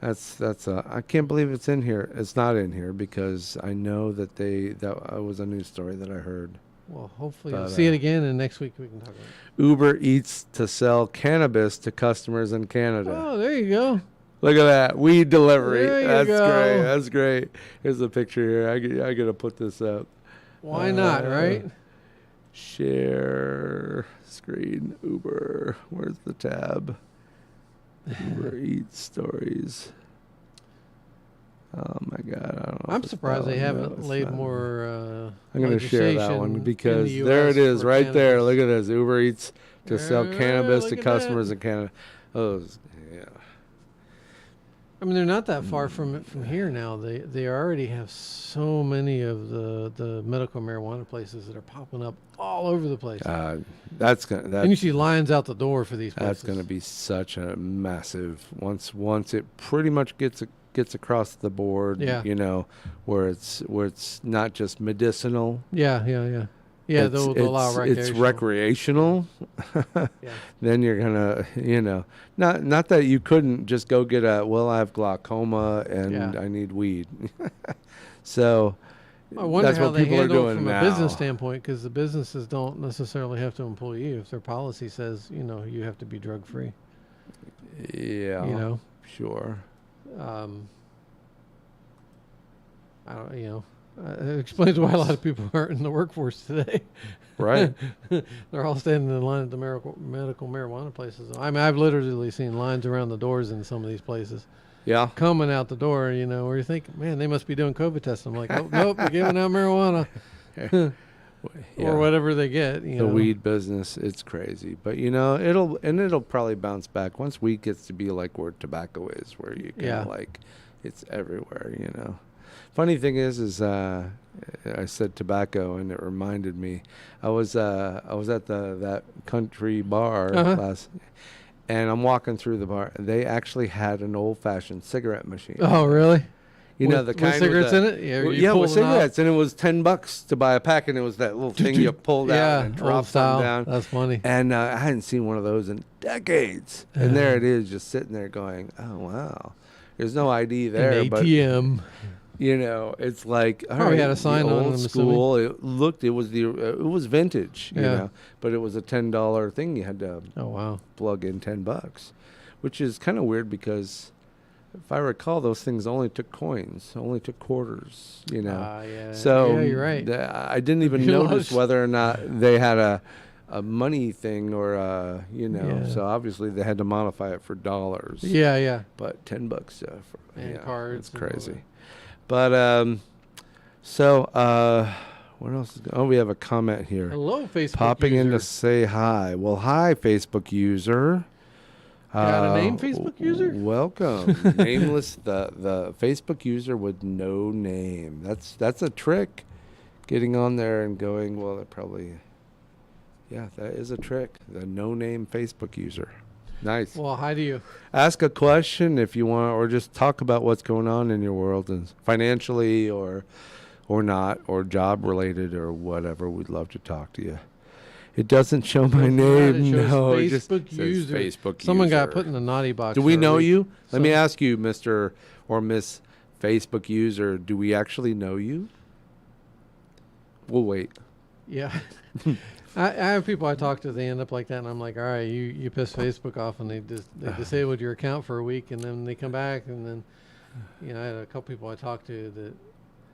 That's I can't believe it's in here. It's not in here because I know that that was a news story that I heard. Well, hopefully But, you'll see it again, and next week we can talk about it. Uber Eats to sell cannabis to customers in Canada. Oh, there you go. Look at that. Weed delivery. There you That's go. great. That's great. Here's a picture here. I got to put this up. Why not, right? Share screen. Uber. Where's the tab? Uber Eats stories. Oh my God! I don't know. I'm surprised they haven't laid more. I'm going to share that one legislation because in the there US it is, for right there. cannabis. Look at this. Uber Eats to sell cannabis to look at customers that. in Canada. Oh, yeah. I mean, they're not that far from here now. They already have so many of the medical marijuana places that are popping up all over the place. That's gonna. And you see lines out the door for these places. That's going to be such a massive once it pretty much gets across the board. Yeah. You know, where it's not just medicinal. Yeah. Yeah, they'll allow recreational. It's recreational. Yeah. Then you're gonna, not that you couldn't just go get I have glaucoma and I need weed. So I wonder that's how what they people are handle it doing from now. a business standpoint, because the businesses don't necessarily have to employ you if their policy says you have to be drug free. Yeah. Sure. I don't. It explains why a lot of people aren't in the workforce today. Right. They're all standing in line at the medical marijuana places. I mean, I've literally seen lines around the doors in some of these places. Yeah. Coming out the door, where you think, man, they must be doing COVID tests. I'm like, oh, nope, they're giving out marijuana. Or whatever they get. The weed business, it's crazy. But, it'll probably bounce back once weed gets to be like where tobacco is, where you can it's everywhere, Funny thing is I said tobacco, and it reminded me. I was at that country bar last, and I'm walking through the bar. They actually had an old-fashioned cigarette machine. Oh, really? The kind with cigarettes with in it? Yeah, with cigarettes, and it was $10 to buy a pack, and it was that little thing you pulled out and dropped them down. That's funny. And I hadn't seen one of those in decades, and there it is, just sitting there going, "Oh wow." There's no ID there, An ATM. but it's like Probably had a sign on it, old I'm school. It was vintage, Yeah. but it was a $10 thing. You had to Oh, wow. plug in $10, which is kind of weird because if I recall, those things only took coins, only took quarters. Yeah. So yeah, you're right. I didn't even You notice lost. whether or not they had a money thing or Yeah. So obviously they had to modify it for dollars. Yeah. But $10 And cards it's and all crazy. that. But what else? We have a comment here. Hello, Facebook Popping in to user. say hi. Well, hi, Facebook user. Got a name, Facebook user? Welcome. Nameless, the Facebook user with no name. That's a trick. Getting on there and going, well, that probably, that is a trick. The no name Facebook user. Nice. Well, hi to you. Ask a question if you want, or just talk about what's going on in your world, and financially or not, or job related or whatever. We'd love to talk to you. It doesn't show my name. No, it just Facebook says user. Facebook Someone user. got put in the naughty box. Do we for a know week. you? Let me So- ask you, Mr. or Miss Facebook user. Do we actually know you? We'll wait. Yeah. I have people I talk to, they end up like that, and I'm like, all right, you piss Facebook off, and they disabled your account for a week, and then they come back, and then, I had a couple people I talked to that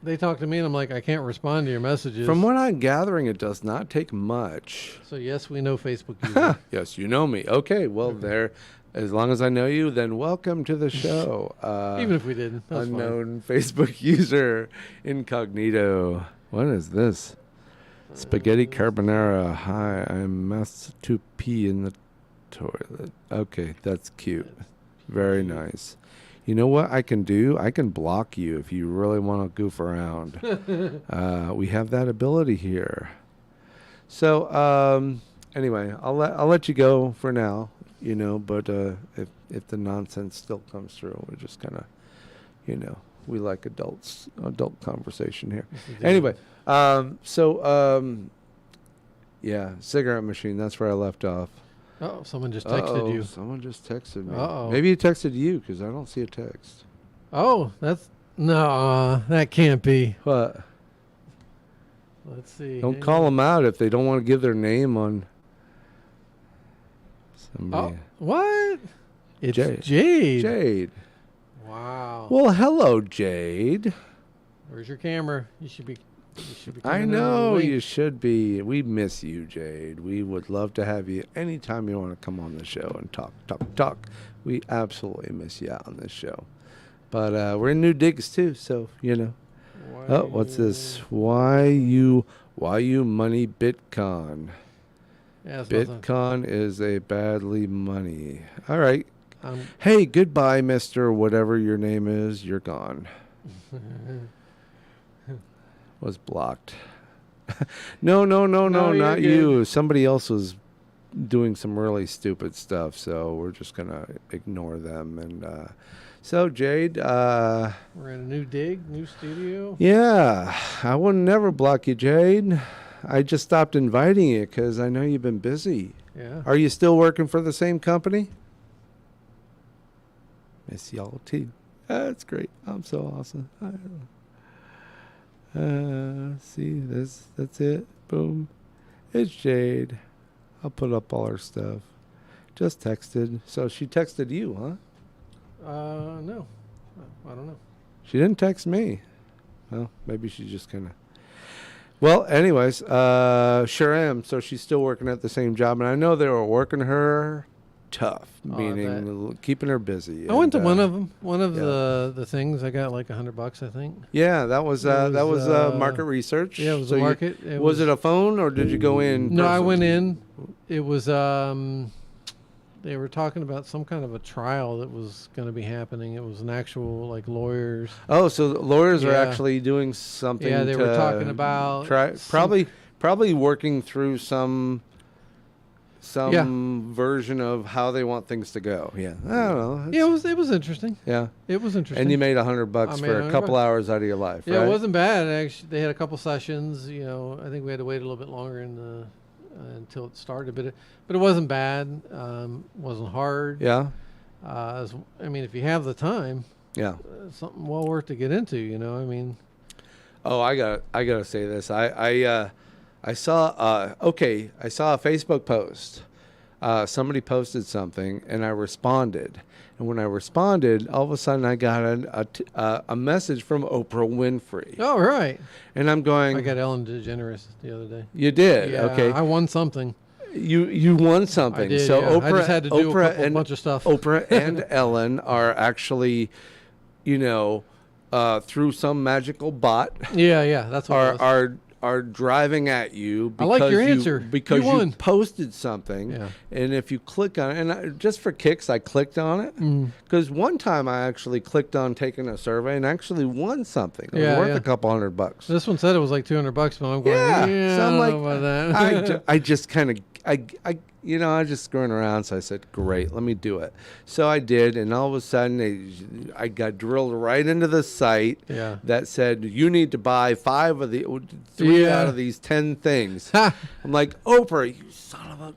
they talk to me, and I'm like, I can't respond to your messages. From what I'm gathering, it does not take much. So yes, we know Facebook user. Yes, you know me. Okay, well, there. As long as I know you, then welcome to the show. Even if we didn't, that's fine. Unknown Facebook user incognito. What is this? Spaghetti carbonara. Hi, I'm messed to pee in the toilet. Okay, that's cute. Very nice. You know what I can do? I can block you if you really want to goof around. We have that ability here. So anyway, I'll let you go for now. But if the nonsense still comes through, we're just kind of, we like adult conversation here. Anyway. Cigarette machine. That's where I left off. Oh, someone just texted you. Someone just texted me. Uh-oh. Maybe he texted you because I don't see a text. Oh, that can't be. What? Let's see. Don't call them out if they don't want to give their name on somebody. Oh, what? It's Jade. Jade. Jade. Wow. Well, hello, Jade. Where's your camera? You should be. I coming in know with a you wink. should be. We miss you, Jade. We would love to have you anytime you want to come on the show and talk. We absolutely miss you out on this show. But we're in new digs too, so you know. Oh, what's this? Why you money Bitcoin? Yeah, it's nothing. Bitcoin is a badly money. All right. Um, Hey, goodbye, Mister. Whatever your name is, you're gone. Was blocked. No, No, you're not good. you. Somebody else was doing some really stupid stuff, so we're just gonna ignore them. And so, Jade, we're in a new dig, new studio. yeah, I would never block you, Jade. I just stopped inviting you because I know you've been busy. Yeah. Are you still working for the same company? Miss y'all too. That's great. I'm so awesome. See this? That's it. Boom. It's Jade. I'll put up all her stuff. Just texted. So she texted you, huh? No. I don't know. She didn't text me. Well, maybe she's just kind of. Well, anyways, sure am. So she's still working at the same job, and I know they were working her tough, Oh, I meaning keeping her busy. I went to and, one of them. One of yeah. the things. I got like $100, I think. Yeah, that was market research. Yeah, it was So a you- market. was it a phone or did you go in? No, I person? went in. It was they were talking about some kind of a trial that was going to be happening. It was an actual like lawyers. Oh, so the lawyers are Yeah. actually doing something. Yeah, they were to talking about try some- probably working through some version of how they want things to go. Yeah, I don't know. Yeah, it was interesting. Yeah, It was interesting. and you made $100 I made for a $100. couple hours out of your life. Yeah, right? it wasn't bad. Actually, they had a couple sessions. You know, I think we had to wait a little bit longer until it started, but it wasn't bad. Wasn't hard. Yeah, I mean, if you have the time, yeah. it's something well worth to get into. You know, I mean, Oh, I gotta say this. I saw a Facebook post. Somebody posted something, and I responded. And when I responded, all of a sudden I got a message from Oprah Winfrey, oh right, and I'm going. I got Ellen DeGeneres the other day. You did, Yeah, okay. I won something. You won something. I did. So Yeah. Oprah, I just had to do Oprah a and bunch of stuff. Oprah and Ellen are actually, through some magical bot, Yeah, that's what it was. are driving at you. I like your answer. Because You won. posted something, Yeah. and if you click on it, and just for kicks, I clicked on it Mm. because one time I actually clicked on taking a survey and actually won something. It was Yeah, worth yeah. a couple $100. This one said it was like $200, but I'm going. Yeah, Yeah, so I'm I like, don't know about that. I just kind of, I was just screwing around, so I said, great, let me do it. So I did, and all of a sudden, I got drilled right into the site Yeah. that said, you need to buy three Yeah. out of these 10 things. Ha! I'm like, Oprah, you son of a,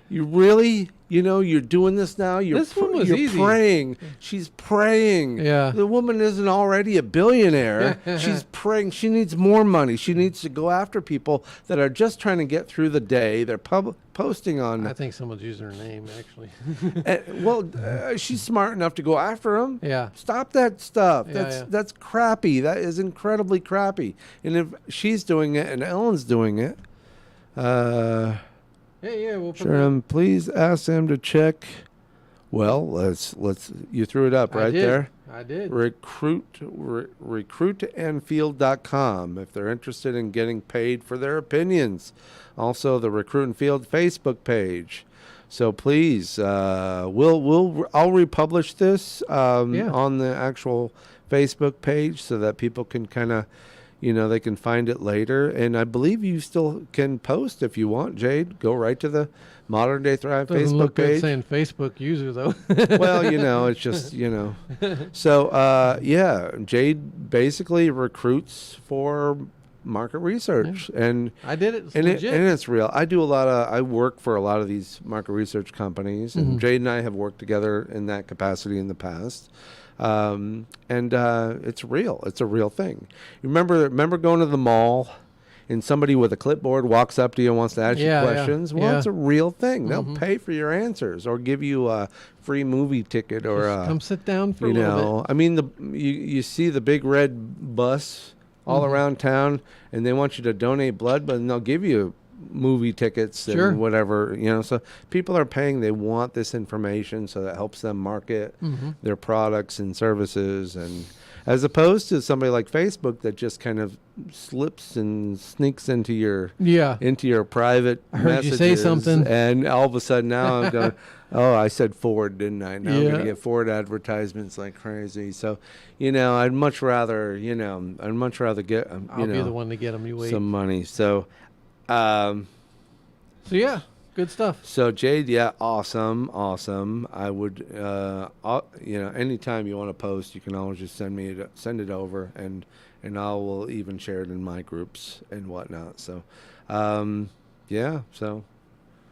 you really, you're doing this now. This one was you're easy. praying. She's praying. Yeah. The woman isn't already a billionaire. She's praying. She needs more money. She needs to go after people that are just trying to get through the day. They're posting on. I think someone's using her name actually. She's smart enough to go after them. Yeah. Stop that stuff. Yeah, That's crappy. That is incredibly crappy. And if she's doing it and Ellen's doing it, Yeah, we'll put sure. Please ask them to check. Well, let's. You threw it up right there. I did. Recruitandfield.com if they're interested in getting paid for their opinions. Also, the Recruit and Field Facebook page. So please, I'll republish this on the actual Facebook page so that people can kind of, they can find it later. And I believe you still can post if you want, Jade. Go right to the Modern Day Thrive Doesn't Facebook look good page. saying Facebook user though. Well, it's just, So, Jade basically recruits for market research, and I did it. It's and legit. it's real. I work for a lot of these market research companies, and Jade and I have worked together in that capacity in the past. And it's real. It's a real thing. You remember going to the mall, and somebody with a clipboard walks up to you and wants to ask you questions? Well, it's a real thing. They'll pay for your answers or give you a free movie ticket or Just come sit down for a little bit. I mean, you see the big red bus all around town, and they want you to donate blood, but they'll give you movie tickets and whatever, so people are paying. They want this information, so that helps them market their products and services, and as opposed to somebody like Facebook that just kind of slips and sneaks into your private I heard messages. you say something, and all of a sudden now I'm going, oh, I said forward, didn't I? Now I'm going to get forward advertisements like crazy. So, I'd much rather get I'll be the one to get them. You wait. some money. So yeah, good stuff. So Jade, awesome. I would, anytime you want to post, you can always just send it over, and I will even share it in my groups and whatnot. So, so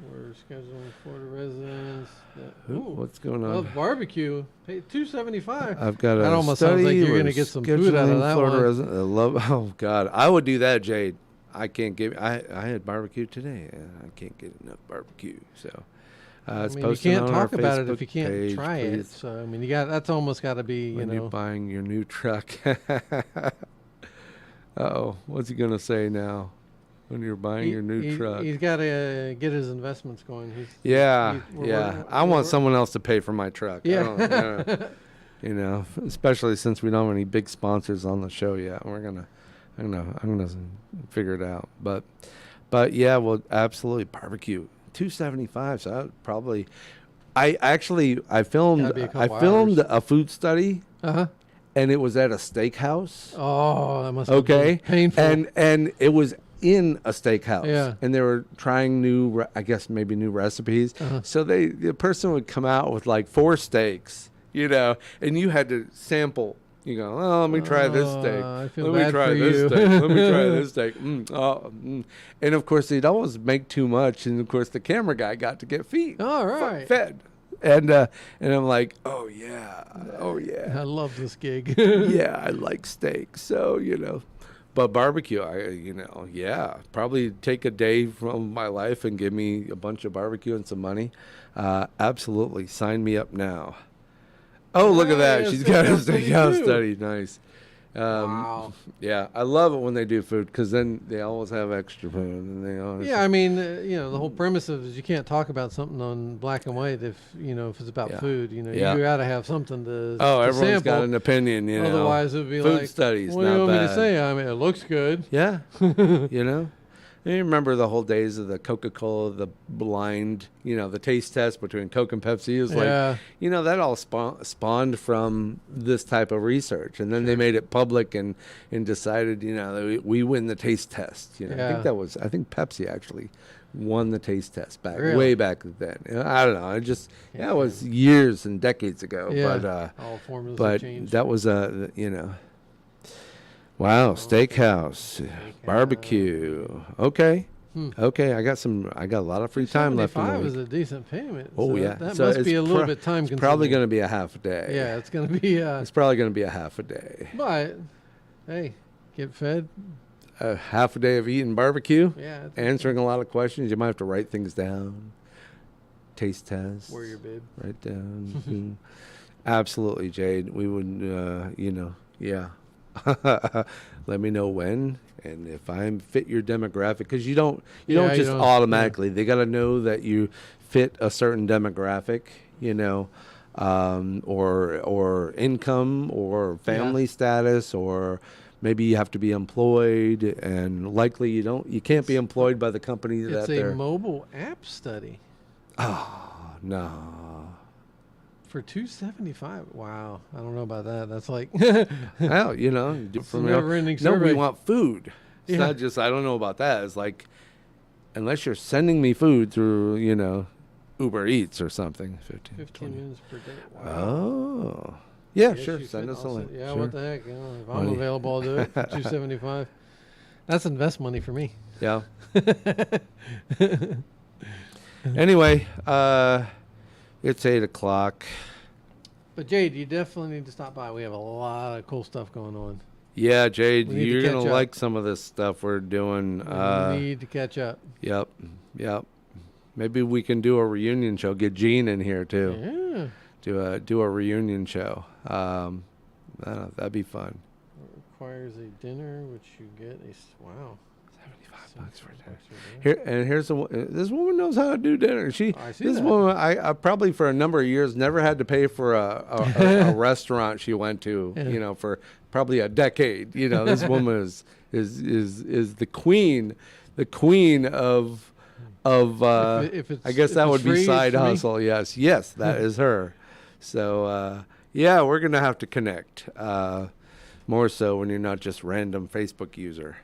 we're scheduling Florida residents. what's going on? Well, barbecue. Pay $275. I've got a That almost study. sounds like you're We're going to get some food out of that Florida one. resident. I love. Oh God, I would do that, Jade. I can't give. I had barbecue today, and I can't get enough barbecue. So it's you posted can't on our talk about it Facebook if you can't page, try it. please. So that's almost got to be When you're buying your new truck. Uh-oh, what's he gonna say now? When you're buying your new truck, he's got to get his investments going. I want someone else to pay for my truck. Yeah. Especially since we don't have any big sponsors on the show yet. I'm gonna figure it out. But yeah, well, absolutely barbecue. $275. So I would probably. I filmed a food study. And it was at a steakhouse. Oh, that must have been painful. And it was in a steakhouse. Yeah. And they were trying new recipes. So the person would come out with like 4 steaks, and you had to sample. You go, oh, let me try this steak. I feel let me bad try for this you. steak. Let me try this steak. And of course, they'd always make too much. And of course, the camera guy got to get All right. fed. And I'm like, oh yeah. I love this gig. Yeah, I like steak. So, but barbecue, probably take a day from my life and give me a bunch of barbecue and some money. Absolutely. Sign me up now. Oh, look at that. She's got a steakhouse study. Nice. Wow. Yeah, I love it when they do food because then they always have extra food. And they always the whole premise is you can't talk about something on black and white if it's about food. You got to have something to everyone's sample. got an opinion. Otherwise, it would be food like studies. What do you not want me to bad. say? I mean, it looks good. Yeah, And you remember the whole days of the Coca-Cola, the blind, the taste test between Coke and Pepsi. It was that all spawned from this type of research. And then they made it public and decided, that we win the taste test. I think Pepsi actually won the taste test way back then. I don't know. It was years and decades ago. Yeah. All formulas have changed. That was wow, steakhouse, barbecue. Okay. Okay, I got a lot of free time left in the week. $75 is a decent payment. Oh, so yeah. That So must be a little bit time consuming. It's probably going to be a half a day. Yeah, it's going to be it's probably going to be a half a day. But hey, get fed. A half a day of eating barbecue. Yeah. Answering a lot of questions. You might have to write things down. Taste test. Wear your bib. Write down. Absolutely, Jade. We would let me know when and if I'm fit your demographic, because you don't just automatically. They got to know that you fit a certain demographic, or income or family status, or maybe you have to be employed, and likely you can't be employed by the company that they're. It's a mobile app study. Oh no. For $275, wow! I don't know about that. That's like, well, from never-ending survey. No, we want food. It's not just. I don't know about that. It's like, unless you're sending me food through, Uber Eats or something. 15 minutes per day. Wow. Oh, yeah, sure. Send us a link. Yeah, sure. what the heck? If I'm available, I'll do it. For $275. That's invest money for me. Yeah. Anyway, it's 8:00. But Jade, you definitely need to stop by. We have a lot of cool stuff going on. Yeah, Jade, We need to you're catch gonna up. like some of this stuff we're doing. We need to catch up. Yep, yep. Maybe we can do a reunion show. Get Gene in here too. Yeah. Do a reunion show. I don't know, that'd be fun. Requires a dinner, which you get wow. $75 for dinner. Here's this woman knows how to do dinner. I see This that. woman, I probably for a number of years never had to pay for a restaurant she went to. Yeah. You know, for probably a decade. You know, this woman is the queen of If it's, I guess if that it's would free, be it's side for me. hustle. Yes, that is her. So yeah, we're gonna have to connect more so when you're not just random Facebook user.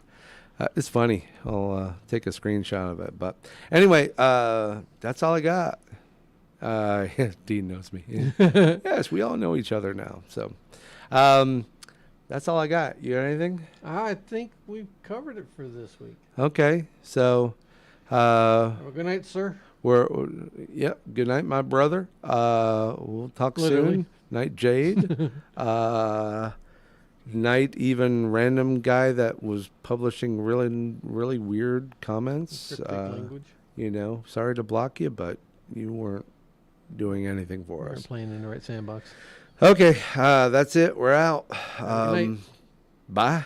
It's funny. I'll take a screenshot of it. But anyway, that's all I got. Dean knows me. Yes, we all know each other now. So that's all I got. You got anything? I think we've covered it for this week. Okay. So Have a good night, sir. Yep. Good night, my brother. We'll talk Literally. soon. Night, Jade. Night, even random guy that was publishing really weird comments. Cryptic language. You know, sorry to block you, but you weren't doing anything for We're us. playing in the right sandbox. Okay, that's it. We're out. Have a good night. Bye.